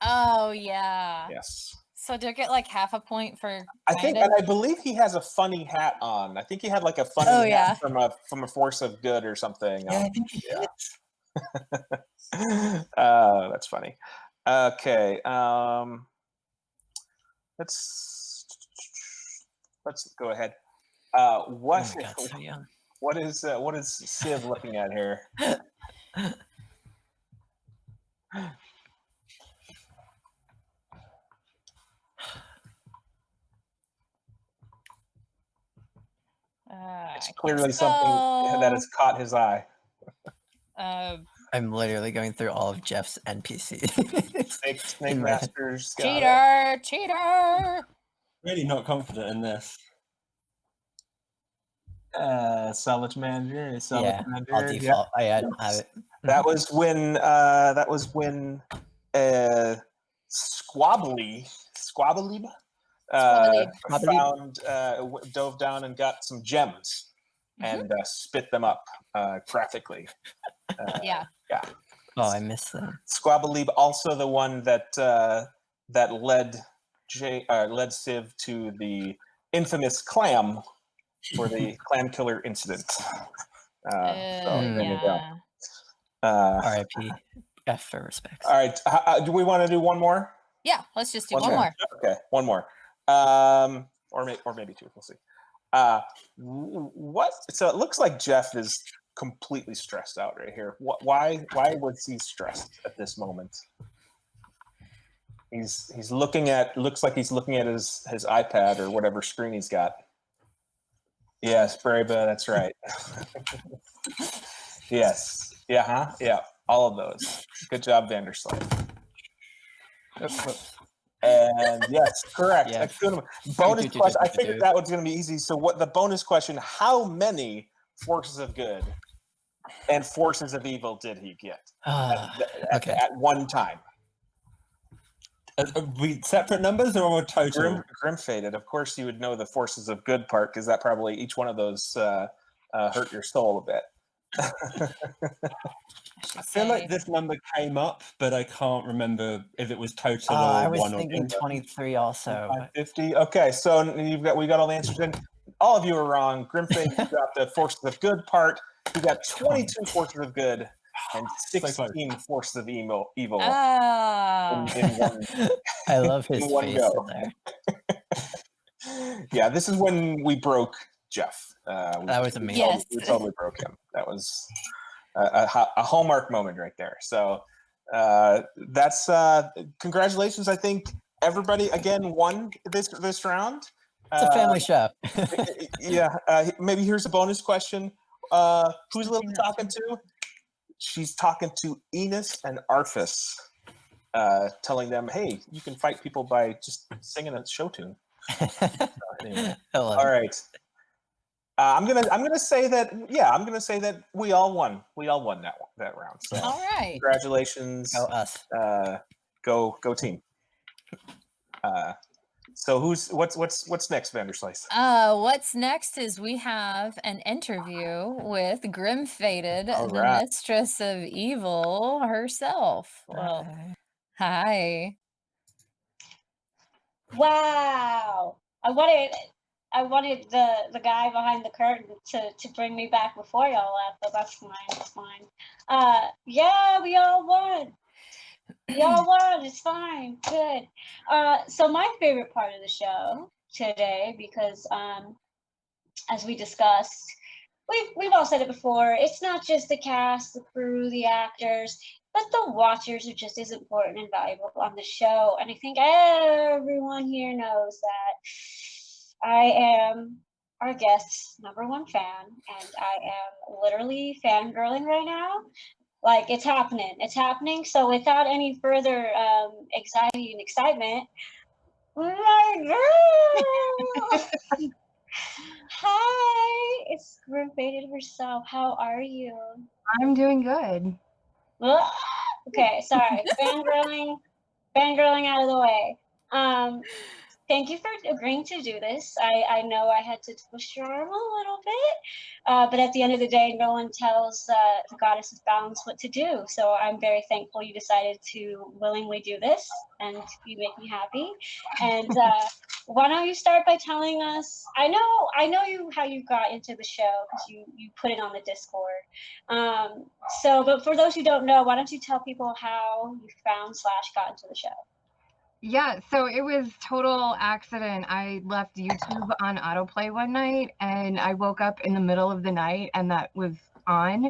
Oh yeah. Yes. So do I get like half a point for? I think, and I believe he has a funny hat on. I think he had like a funny hat from a force of good or something. Yeah, I think he did. That's funny. Okay. Let's go ahead. What Oh my God, so young. what is Civ looking at here? It's clearly something that has caught his eye. I'm literally going through all of Jeff's NPCs. Snake Masters. Cheater. Really not confident in this. Solid Commander. I'll default. I don't have it. That was when Squabbly dove down and got some gems and spit them up graphically. Yeah. Oh, I missed that. Squabbly, also the one that led Civ to the infamous clam for the clam killer incident. There you go. R.I.P. F for respects. All right. Do we want to do one more? Yeah, let's just do one more. Okay, one more. Or maybe two. We'll see. What? So it looks like Jeff is completely stressed out right here. Why was he stressed at this moment? He's looking at. Looks like he's looking at his iPad or whatever screen he's got. Yes, Braba, that's right. Yes. Yeah. Yeah. All of those. Good job, Vanderslice. And yes, correct. Yeah. Bonus question. I figured that was going to be easy. So, what the bonus question? How many forces of good and forces of evil did he get at one time? Are we separate numbers or total? Grimfated. Of course, you would know the forces of good part because that probably each one of those hurt your soul a bit. I feel like this number came up, but I can't remember if it was total or I was one thinking or 23 also. 50. Okay, so we got all the answers in. All of you are wrong. Grimfated got the forces of good part. You got 22 forces of good and 16 forces of evil. In one, I love his face go. there. Yeah, this is when we broke Jeff. That was amazing. Yes. We totally broke him. That was a hallmark moment right there. So that's congratulations. I think everybody again won this round. It's a family show. Yeah. Maybe here's a bonus question. Who's Lily talking to? She's talking to Enos and Arthas, telling them, "Hey, you can fight people by just singing a show tune." Anyway. All right. I'm gonna say that. Yeah, I'm gonna say that we all won. We all won that round. So all right. Congratulations. Go us. Go team. So what's next, Vanderslice? What's next is we have an interview with Grimfated, the mistress of evil herself. Well, hi. Wow. I wanted the guy behind the curtain to bring me back before y'all left, but that's fine. It's fine. Yeah, we all won. Y'all won. It's fine. Good. So my favorite part of the show today, because as we discussed, we've all said it before. It's not just the cast, the crew, the actors, but the watchers are just as important and valuable on the show. And I think everyone here knows that I am our guest's #1 fan, and I am literally fangirling right now. Like, it's happening. So without any further anxiety and excitement, my girl, Grimfated herself. How are you? I'm doing good. Okay, sorry. Fangirling out of the way. Thank you for agreeing to do this. I know I had to twist your arm a little bit, but at the end of the day, no one tells the goddess of balance what to do. So I'm very thankful you decided to willingly do this, and you make me happy. And why don't you start by telling us? I know you how you got into the show because you put it on the Discord. But for those who don't know, why don't you tell people how you found / got into the show? Yeah, so it was total accident. I left YouTube on autoplay one night and I woke up in the middle of the night and that was on.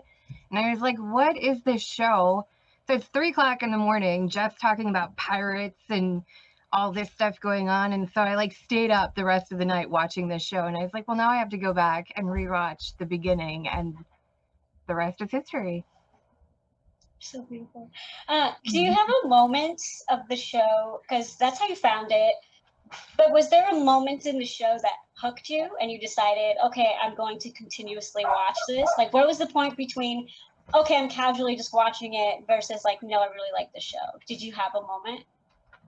And I was like, what is this show? So it's 3:00 in the morning, Jeff's talking about pirates and all this stuff going on. And so I like stayed up the rest of the night watching this show. And I was like, well, now I have to go back and rewatch the beginning and the rest is history. So beautiful. Do you have a moment of the show, because that's how you found it, but was there a moment in the show that hooked you and you decided, okay, I'm going to continuously watch this? Like, where was the point between, okay, I'm casually just watching it versus like, no, I really like the show? Did you have a moment?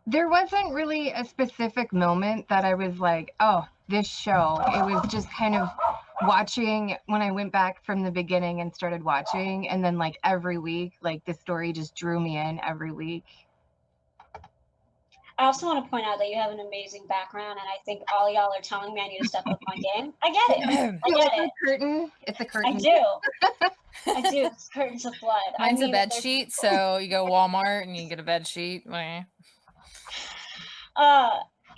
There wasn't really a specific moment that I was like, oh, this show. It was just kind of watching when I went back from the beginning and started watching. And then like every week, like the story just drew me in every week. I also want to point out that you have an amazing background, and I think all y'all are telling me I need to step up my game. I get it. I get it. Curtain. It's a curtain. I do. I do. It's curtains of blood. Mine's a bed sheet, so you go Walmart and you get a bed sheet.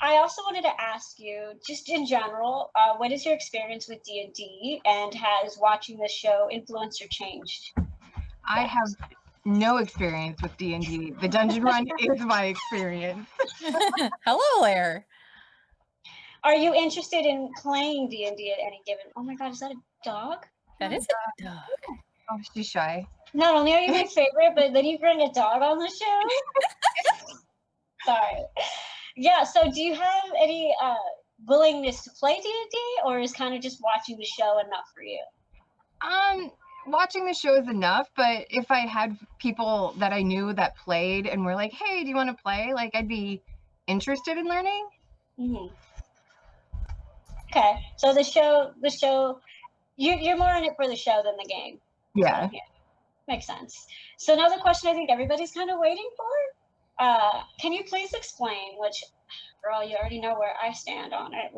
I also wanted to ask you, just in general, what is your experience with D&D, and has watching this show influenced or changed? I have no experience with D&D. The dungeon run is my experience. Hello there. Are you interested in playing D&D at any given? Oh my God, is that a dog? That is a dog. Oh, she's shy. Not only are you my favorite, but then you bring a dog on the show. Sorry. Yeah. So, do you have any willingness to play D&D, or is kind of just watching the show enough for you? Watching the show is enough, but if I had people that I knew that played and were like, hey, do you want to play? Like, I'd be interested in learning. Mm-hmm. Okay, so the show, you're more in it for the show than the game. Yeah. Makes sense. So now the question I think everybody's kind of waiting for, can you please explain, which, girl, you already know where I stand on it,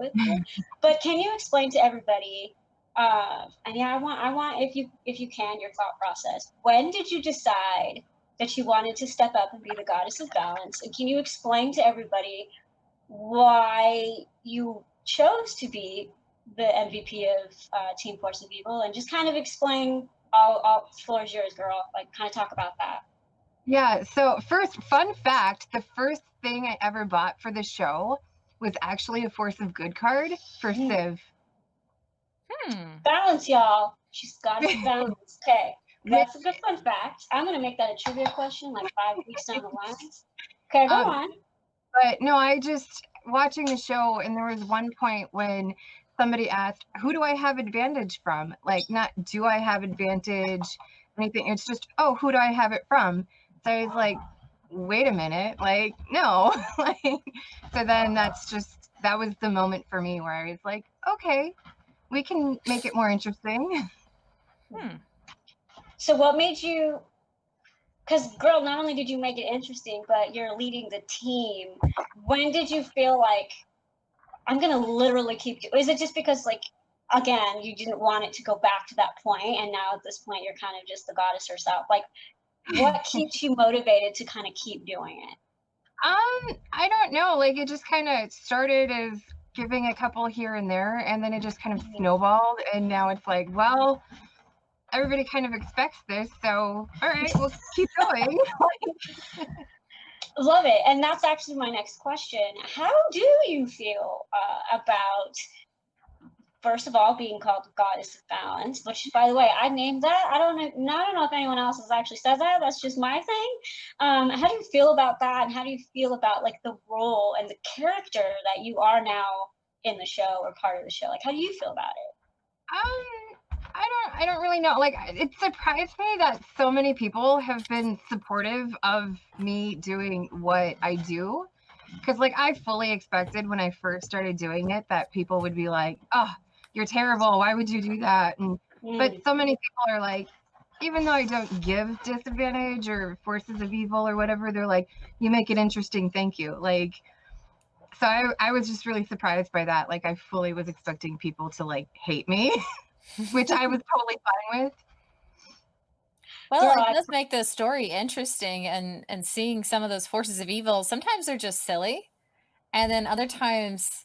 but can you explain to everybody, and yeah, I want if you can, your thought process. When did you decide that you wanted to step up and be the goddess of balance? And can you explain to everybody why you chose to be the MVP of Team Force of Evil, and just kind of explain, all floor is yours, girl. Like, kind of talk about that. Yeah, so first, fun fact, the first thing I ever bought for the show was actually a Force of Good card for Civ. Balance, y'all. She's got to balance. Okay, that's a good fun fact. I'm going to make that a trivia question like 5 weeks down the line. Okay, go on. But no, I just, watching the show, and there was one point when somebody asked, who do I have advantage from? Like, not do I have advantage, anything. It's just, oh, who do I have it from? So I was like, wait a minute, like, no. Like, so then that was the moment for me where I was like, okay, we can make it more interesting. So what made you, because girl, not only did you make it interesting, but you're leading the team. When did you feel like, I'm going to literally keep doing? Is it just because, like, again, you didn't want it to go back to that point, and now at this point you're kind of just the goddess herself? Like, what keeps you motivated to kind of keep doing it? I don't know. Like, it just kind of started as giving a couple here and there, and then it just kind of snowballed, and now it's like, well, everybody kind of expects this, so all right, we'll keep going. Love it. And that's actually my next question. How do you feel about, first of all, being called the goddess of balance, which, by the way, I named that. I don't know if anyone else has actually said that. That's just my thing. How do you feel about that? And how do you feel about, like, the role and the character that you are now in the show, or part of the show? Like, how do you feel about it? I I don't really know. Like, it surprised me that so many people have been supportive of me doing what I do. Because, like, I fully expected when I first started doing it that people would be like, oh, you're terrible. Why would you do that? And But so many people are like, even though I don't give disadvantage or forces of evil or whatever, they're like, you make it interesting. Thank you. Like, so I was just really surprised by that. Like, I fully was expecting people to, like, hate me, which I was totally fine with. Well, Girl, it does make the story interesting, and seeing some of those forces of evil, sometimes they're just silly, and then other times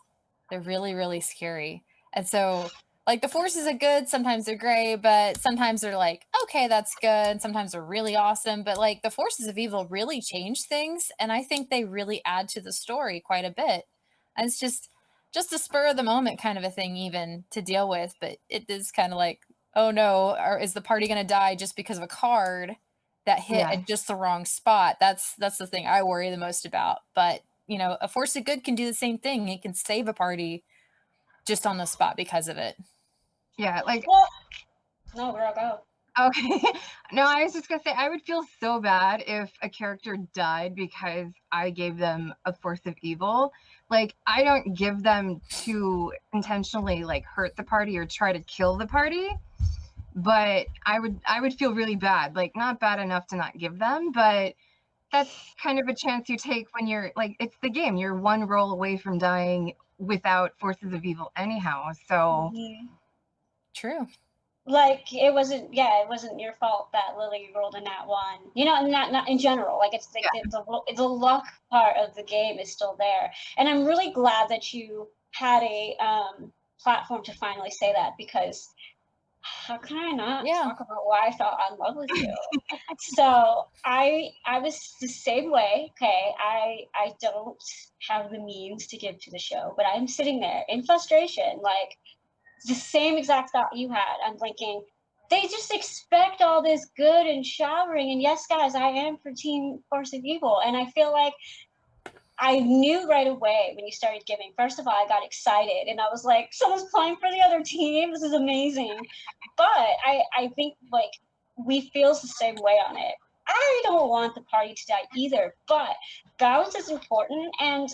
they're really, really scary. And so, like, the forces of good, sometimes they're great, but sometimes they're like, okay, that's good. Sometimes they're really awesome. But like the forces of evil really change things, and I think they really add to the story quite a bit. And it's just a spur of the moment kind of a thing even to deal with, but it is kind of like, oh no, or is the party going to die just because of a card that hit Yeah. at just the wrong spot? That's the thing I worry the most about. But you know, a force of good can do the same thing. It can save a party just on the spot because of it. Yeah, like, well, no, girl, go. okay. No, I was just gonna say, I would feel so bad if a character died because I gave them a force of evil. Like, I don't give them to intentionally, like, hurt the party or try to kill the party, but I would feel really bad. Like, not bad enough to not give them, but that's kind of a chance you take when you're, like, it's the game. You're one roll away from dying without forces of evil anyhow. So True. Like, it wasn't your fault that Lily rolled a nat 1, you know, and not in general. Like, it's like the luck part of the game is still there, and I'm really glad that you had a platform to finally say that, because how can I not talk about why I fell in love with you? So I was the same way. Okay, I don't have the means to give to the show, but I'm sitting there in frustration, like the same exact thought you had. I'm thinking, they just expect all this good and showering. And yes, guys, I am for Team Force of Evil. And I feel like I knew right away when you started giving. First of all, I got excited and I was like, someone's playing for the other team. This is amazing. But I think, like, we feel the same way on it. I don't want the party to die either, but balance is important. And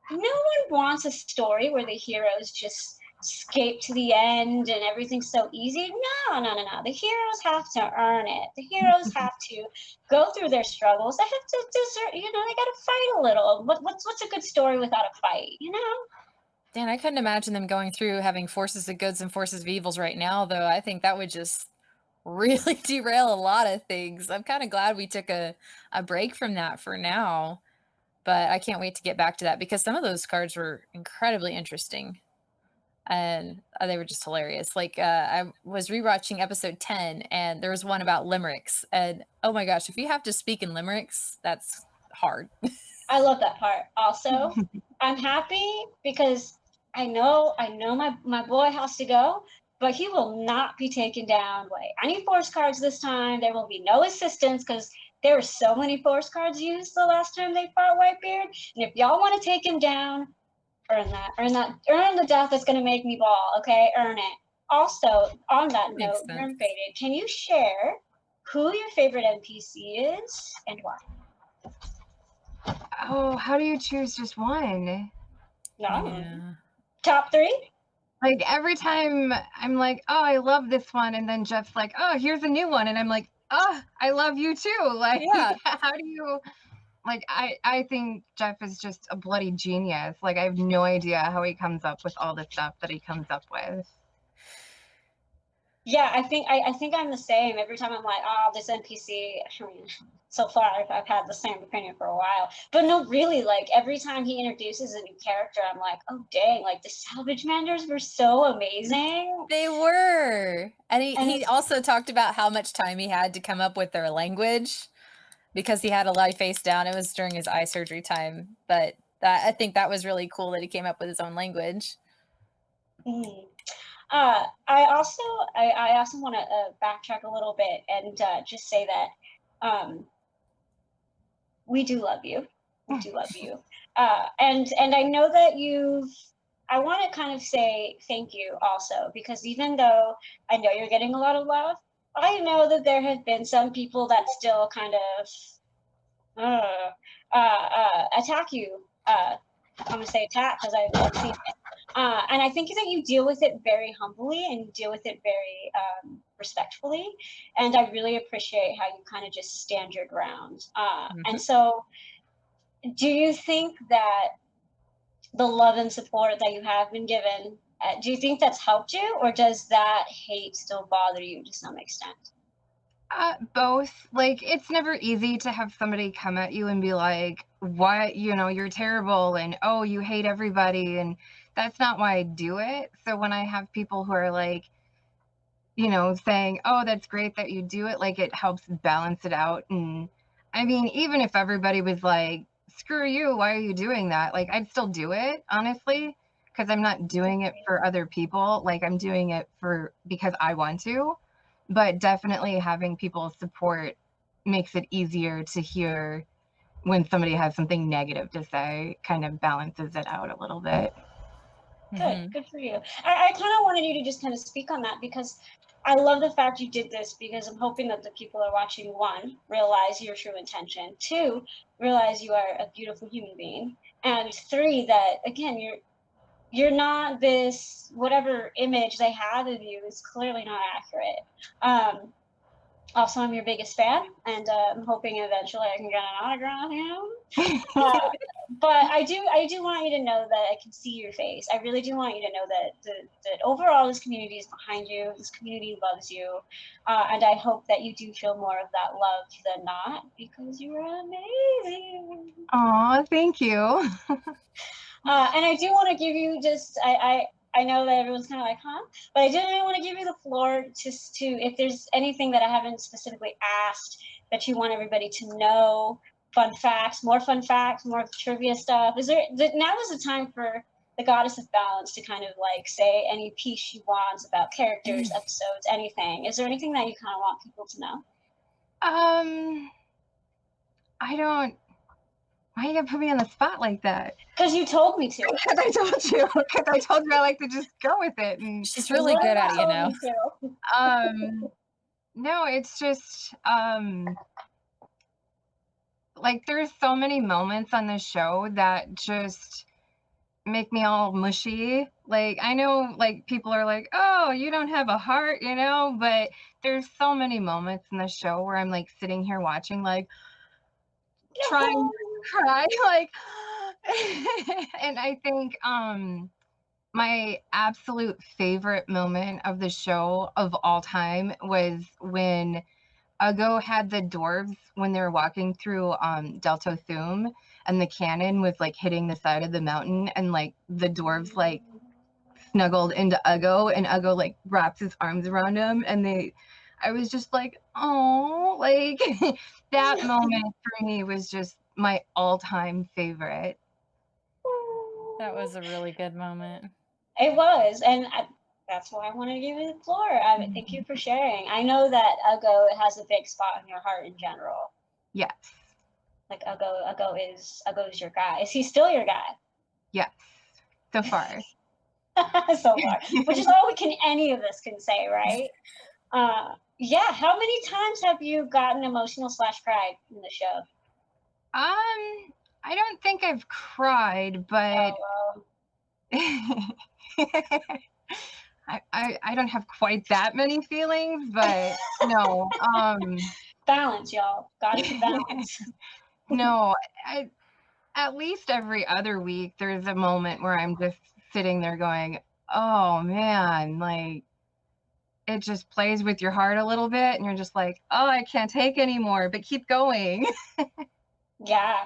no one wants a story where the heroes just escape to the end and everything's so easy. No. The heroes have to earn it. The heroes have to go through their struggles. They have to deserve, you know, they got to fight a little. What's a good story without a fight, you know? Dan, I couldn't imagine them going through having forces of goods and forces of evils right now, though. I think that would just really derail a lot of things. I'm kind of glad we took a break from that for now, but I can't wait to get back to that because some of those cards were incredibly interesting. And they were just hilarious. Like, I was rewatching episode 10, and there was one about limericks. And oh my gosh, if you have to speak in limericks, that's hard. I love that part. Also, I'm happy because I know my boy has to go, but he will not be taken down by any force cards this time. There will be no assistance because there were so many force cards used the last time they fought Whitebeard. And if y'all want to take him down, earn the death that's going to make me bawl. Okay, earn it. Also, on that note, Grimfated, can you share who your favorite NPC is and why? Oh, how do you choose just one? Top 3? Like, every time I'm like, oh, I love this one, and then Jeff's like, oh, here's a new one, and I'm like, oh, I love you too. Like, how do you, like, I think Jeff is just a bloody genius. Like, I have no idea how he comes up with all the stuff that he comes up with. Yeah, I think I'm the same. Every time I'm like, oh, this NPC, I mean, so far I've had the same opinion for a while. But no, really, like, every time he introduces a new character, I'm like, oh, dang, like, the Salvage Manders were so amazing. They were. And he also talked about how much time he had to come up with their language because he had to lie face down. It was during his eye surgery time. But I think that was really cool that he came up with his own language. I also want to backtrack a little bit and just say that we do love you. We do love you. And I know that you've I want to kind of say thank you also, because even though I know you're getting a lot of love, I know that there have been some people that still kind of attack you. I'm gonna say attack because I've seen it. And I think that you deal with it very humbly and you deal with it very respectfully. And I really appreciate how you kind of just stand your ground. And so, do you think that the love and support that you have been given, do you think that's helped you, or does that hate still bother you to some extent? Both. Like, it's never easy to have somebody come at you and be like, what, you're terrible, and oh, you hate everybody, and that's not why I do it. So when I have people who are like, saying, oh, that's great that you do it, like, it helps balance it out. And I mean, even if everybody was like, screw you, why are you doing that? Like, I'd still do it, honestly, because I'm not doing it for other people. Like, I'm doing it because I want to. But definitely having people's support makes it easier to hear when somebody has something negative to say, kind of balances it out a little bit. Good for you. I kind of wanted you to just kind of speak on that, because I love the fact you did this, because I'm hoping that the people are watching, one, realize your true intention, two, realize you are a beautiful human being, and three, that again, you're not this, whatever image they have of you is clearly not accurate. Also, I'm your biggest fan, and I'm hoping eventually I can get an autograph. But I do want you to know that I can see your face. I really do want you to know that overall this community is behind you. This community loves you, and I hope that you do feel more of that love than not, because you are amazing. Aw, thank you. And I do want to give you just, I know that everyone's kind of like, huh? But I do want to give you the floor just to, if there's anything that I haven't specifically asked that you want everybody to know, more trivia stuff. Now is the time for the Goddess of Balance to kind of like say any piece she wants about characters, episodes, anything. Is there anything that you kind of want people to know? I don't. Why you gonna put me on the spot like that? Because you told me to. Because I told you. Because I told you I like to just go with it. And she's really good at it, no, it's just like there's so many moments on this show that just make me all mushy. Like, I know, like, people are like, oh, you don't have a heart, but there's so many moments in the show where I'm like sitting here watching, like, trying to cry, like, and I think my absolute favorite moment of the show of all time was when Ugo had the dwarves when they were walking through Delta Thum, and the cannon was like hitting the side of the mountain, and like the dwarves like snuggled into Ugo, and Ugo like wraps his arms around him, and I was just like, oh, like that moment for me was just my all-time favorite. That was a really good moment. It was, and that's why I wanted to give you the floor. Thank you for sharing. I know that Ugo has a big spot in your heart in general. Yes. Like Ugo is your guy. Is he still your guy? Yes. So far. So far. Which is all any of us can say, right? Yeah. How many times have you gotten emotional / cried in the show? I don't think I've cried, but I don't have quite that many feelings, but no. Balance, y'all. Gotta be balance. No, at least every other week there's a moment where I'm just sitting there going, oh man, like it just plays with your heart a little bit, and you're just like, oh, I can't take anymore, but keep going. Yeah.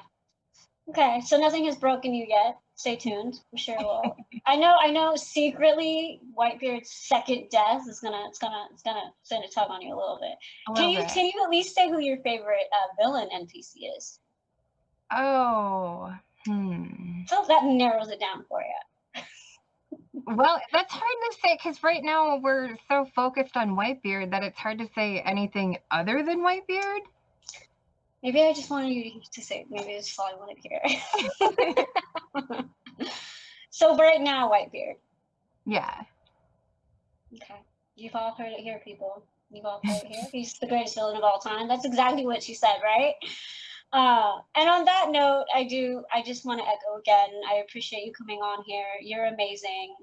Okay, so nothing has broken you yet. Stay tuned. I'm sure it will. I know. Secretly, Whitebeard's second death is gonna send a tug on you a little bit. Can you at least say who your favorite villain NPC is? Oh. So that narrows it down for you. Well, that's hard to say, because right now we're so focused on Whitebeard that it's hard to say anything other than Whitebeard. Maybe I just wanted you to say, maybe that's all I wanted to hear. So right now, Whitebeard. Yeah. Okay. You've all heard it here, people. You've all heard it here. He's the greatest villain of all time. That's exactly what she said, right? And on that note, I just want to echo again, I appreciate you coming on here. You're amazing.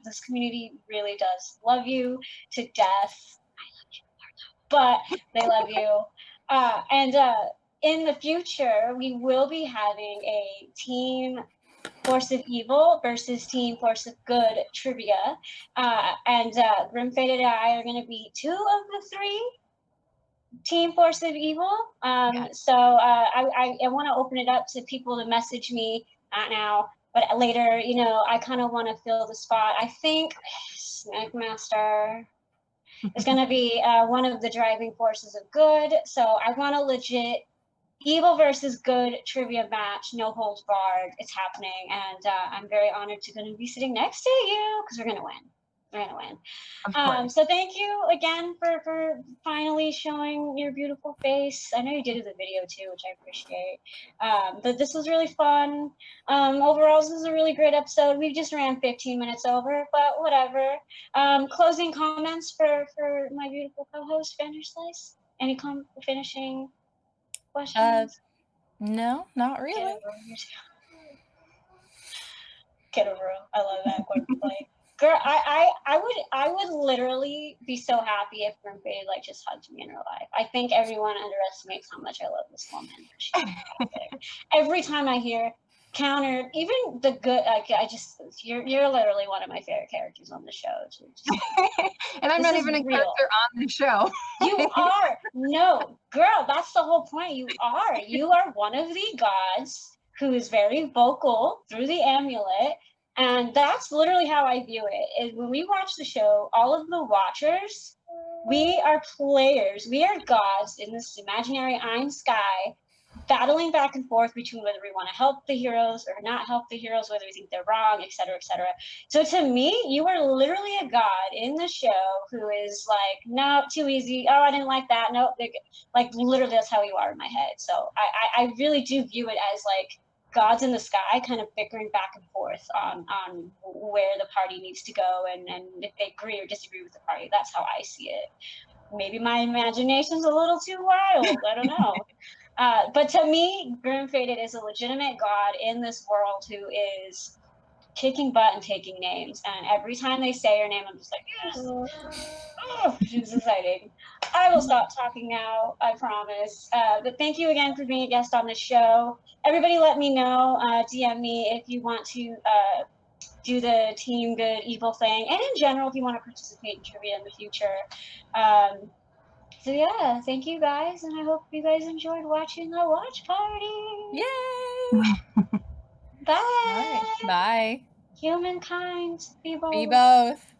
This community really does love you to death. But they love you. And in the future, we will be having a Team Force of Evil versus Team Force of Good trivia. And Grimfated and I are going to be 2 of the 3 Team Force of Evil. So I want to open it up to people to message me, not now, but later. You know, I kind of want to fill the spot. I think Snackmaster is going to be one of the driving forces of good. So I want a legit evil versus good trivia match, no holds barred. It's happening, and I'm very honored to going to be sitting next to you because we're going to win. We're going to win. Of course. So thank you again for finally showing your beautiful face. I know you did it in the video too, which I appreciate. But this was really fun. Overall, this is a really great episode. We just ran 15 minutes over, but whatever. Closing comments for my beautiful co-host, Vanderslice? Any finishing questions? No, not really. Get over it. I love that wordplay. Girl, I would literally be so happy if Grimfated like just hugged me in real life. I think everyone underestimates how much I love this woman. She's fantastic. Every time I hear countered, even the good, like you're literally one of my favorite characters on the show. And I'm This not is even a real. character on the show. You are. No, girl, that's the whole point. You are. You are one of the gods who is very vocal through the amulet. And that's literally how I view it. Is when we watch the show, all of the watchers, we are players. We are gods in this imaginary Ein Sky, battling back and forth between whether we want to help the heroes or not help the heroes, whether we think they're wrong, etc., etc. So to me, you are literally a god in the show who is like, no, too easy. Oh, I didn't like that. Nope. Like literally, that's how you are in my head. So I really do view it as like gods in the sky kind of bickering back and forth on where the party needs to go and if they agree or disagree with the party. That's how I see it. Maybe my imagination's a little too wild. I don't know. But to me, Grimfated is a legitimate god in this world who is kicking butt and taking names. And every time they say her name, I'm just like, yes. Oh, she's exciting. I will stop talking now, I promise. But thank you again for being a guest on the show. Everybody let me know, DM me if you want to do the Team Good Evil thing. And in general, if you want to participate in trivia in the future. So yeah, thank you guys, and I hope you guys enjoyed watching the watch party. Yay! Bye. All right. Bye. Humankind, be bold. Be both.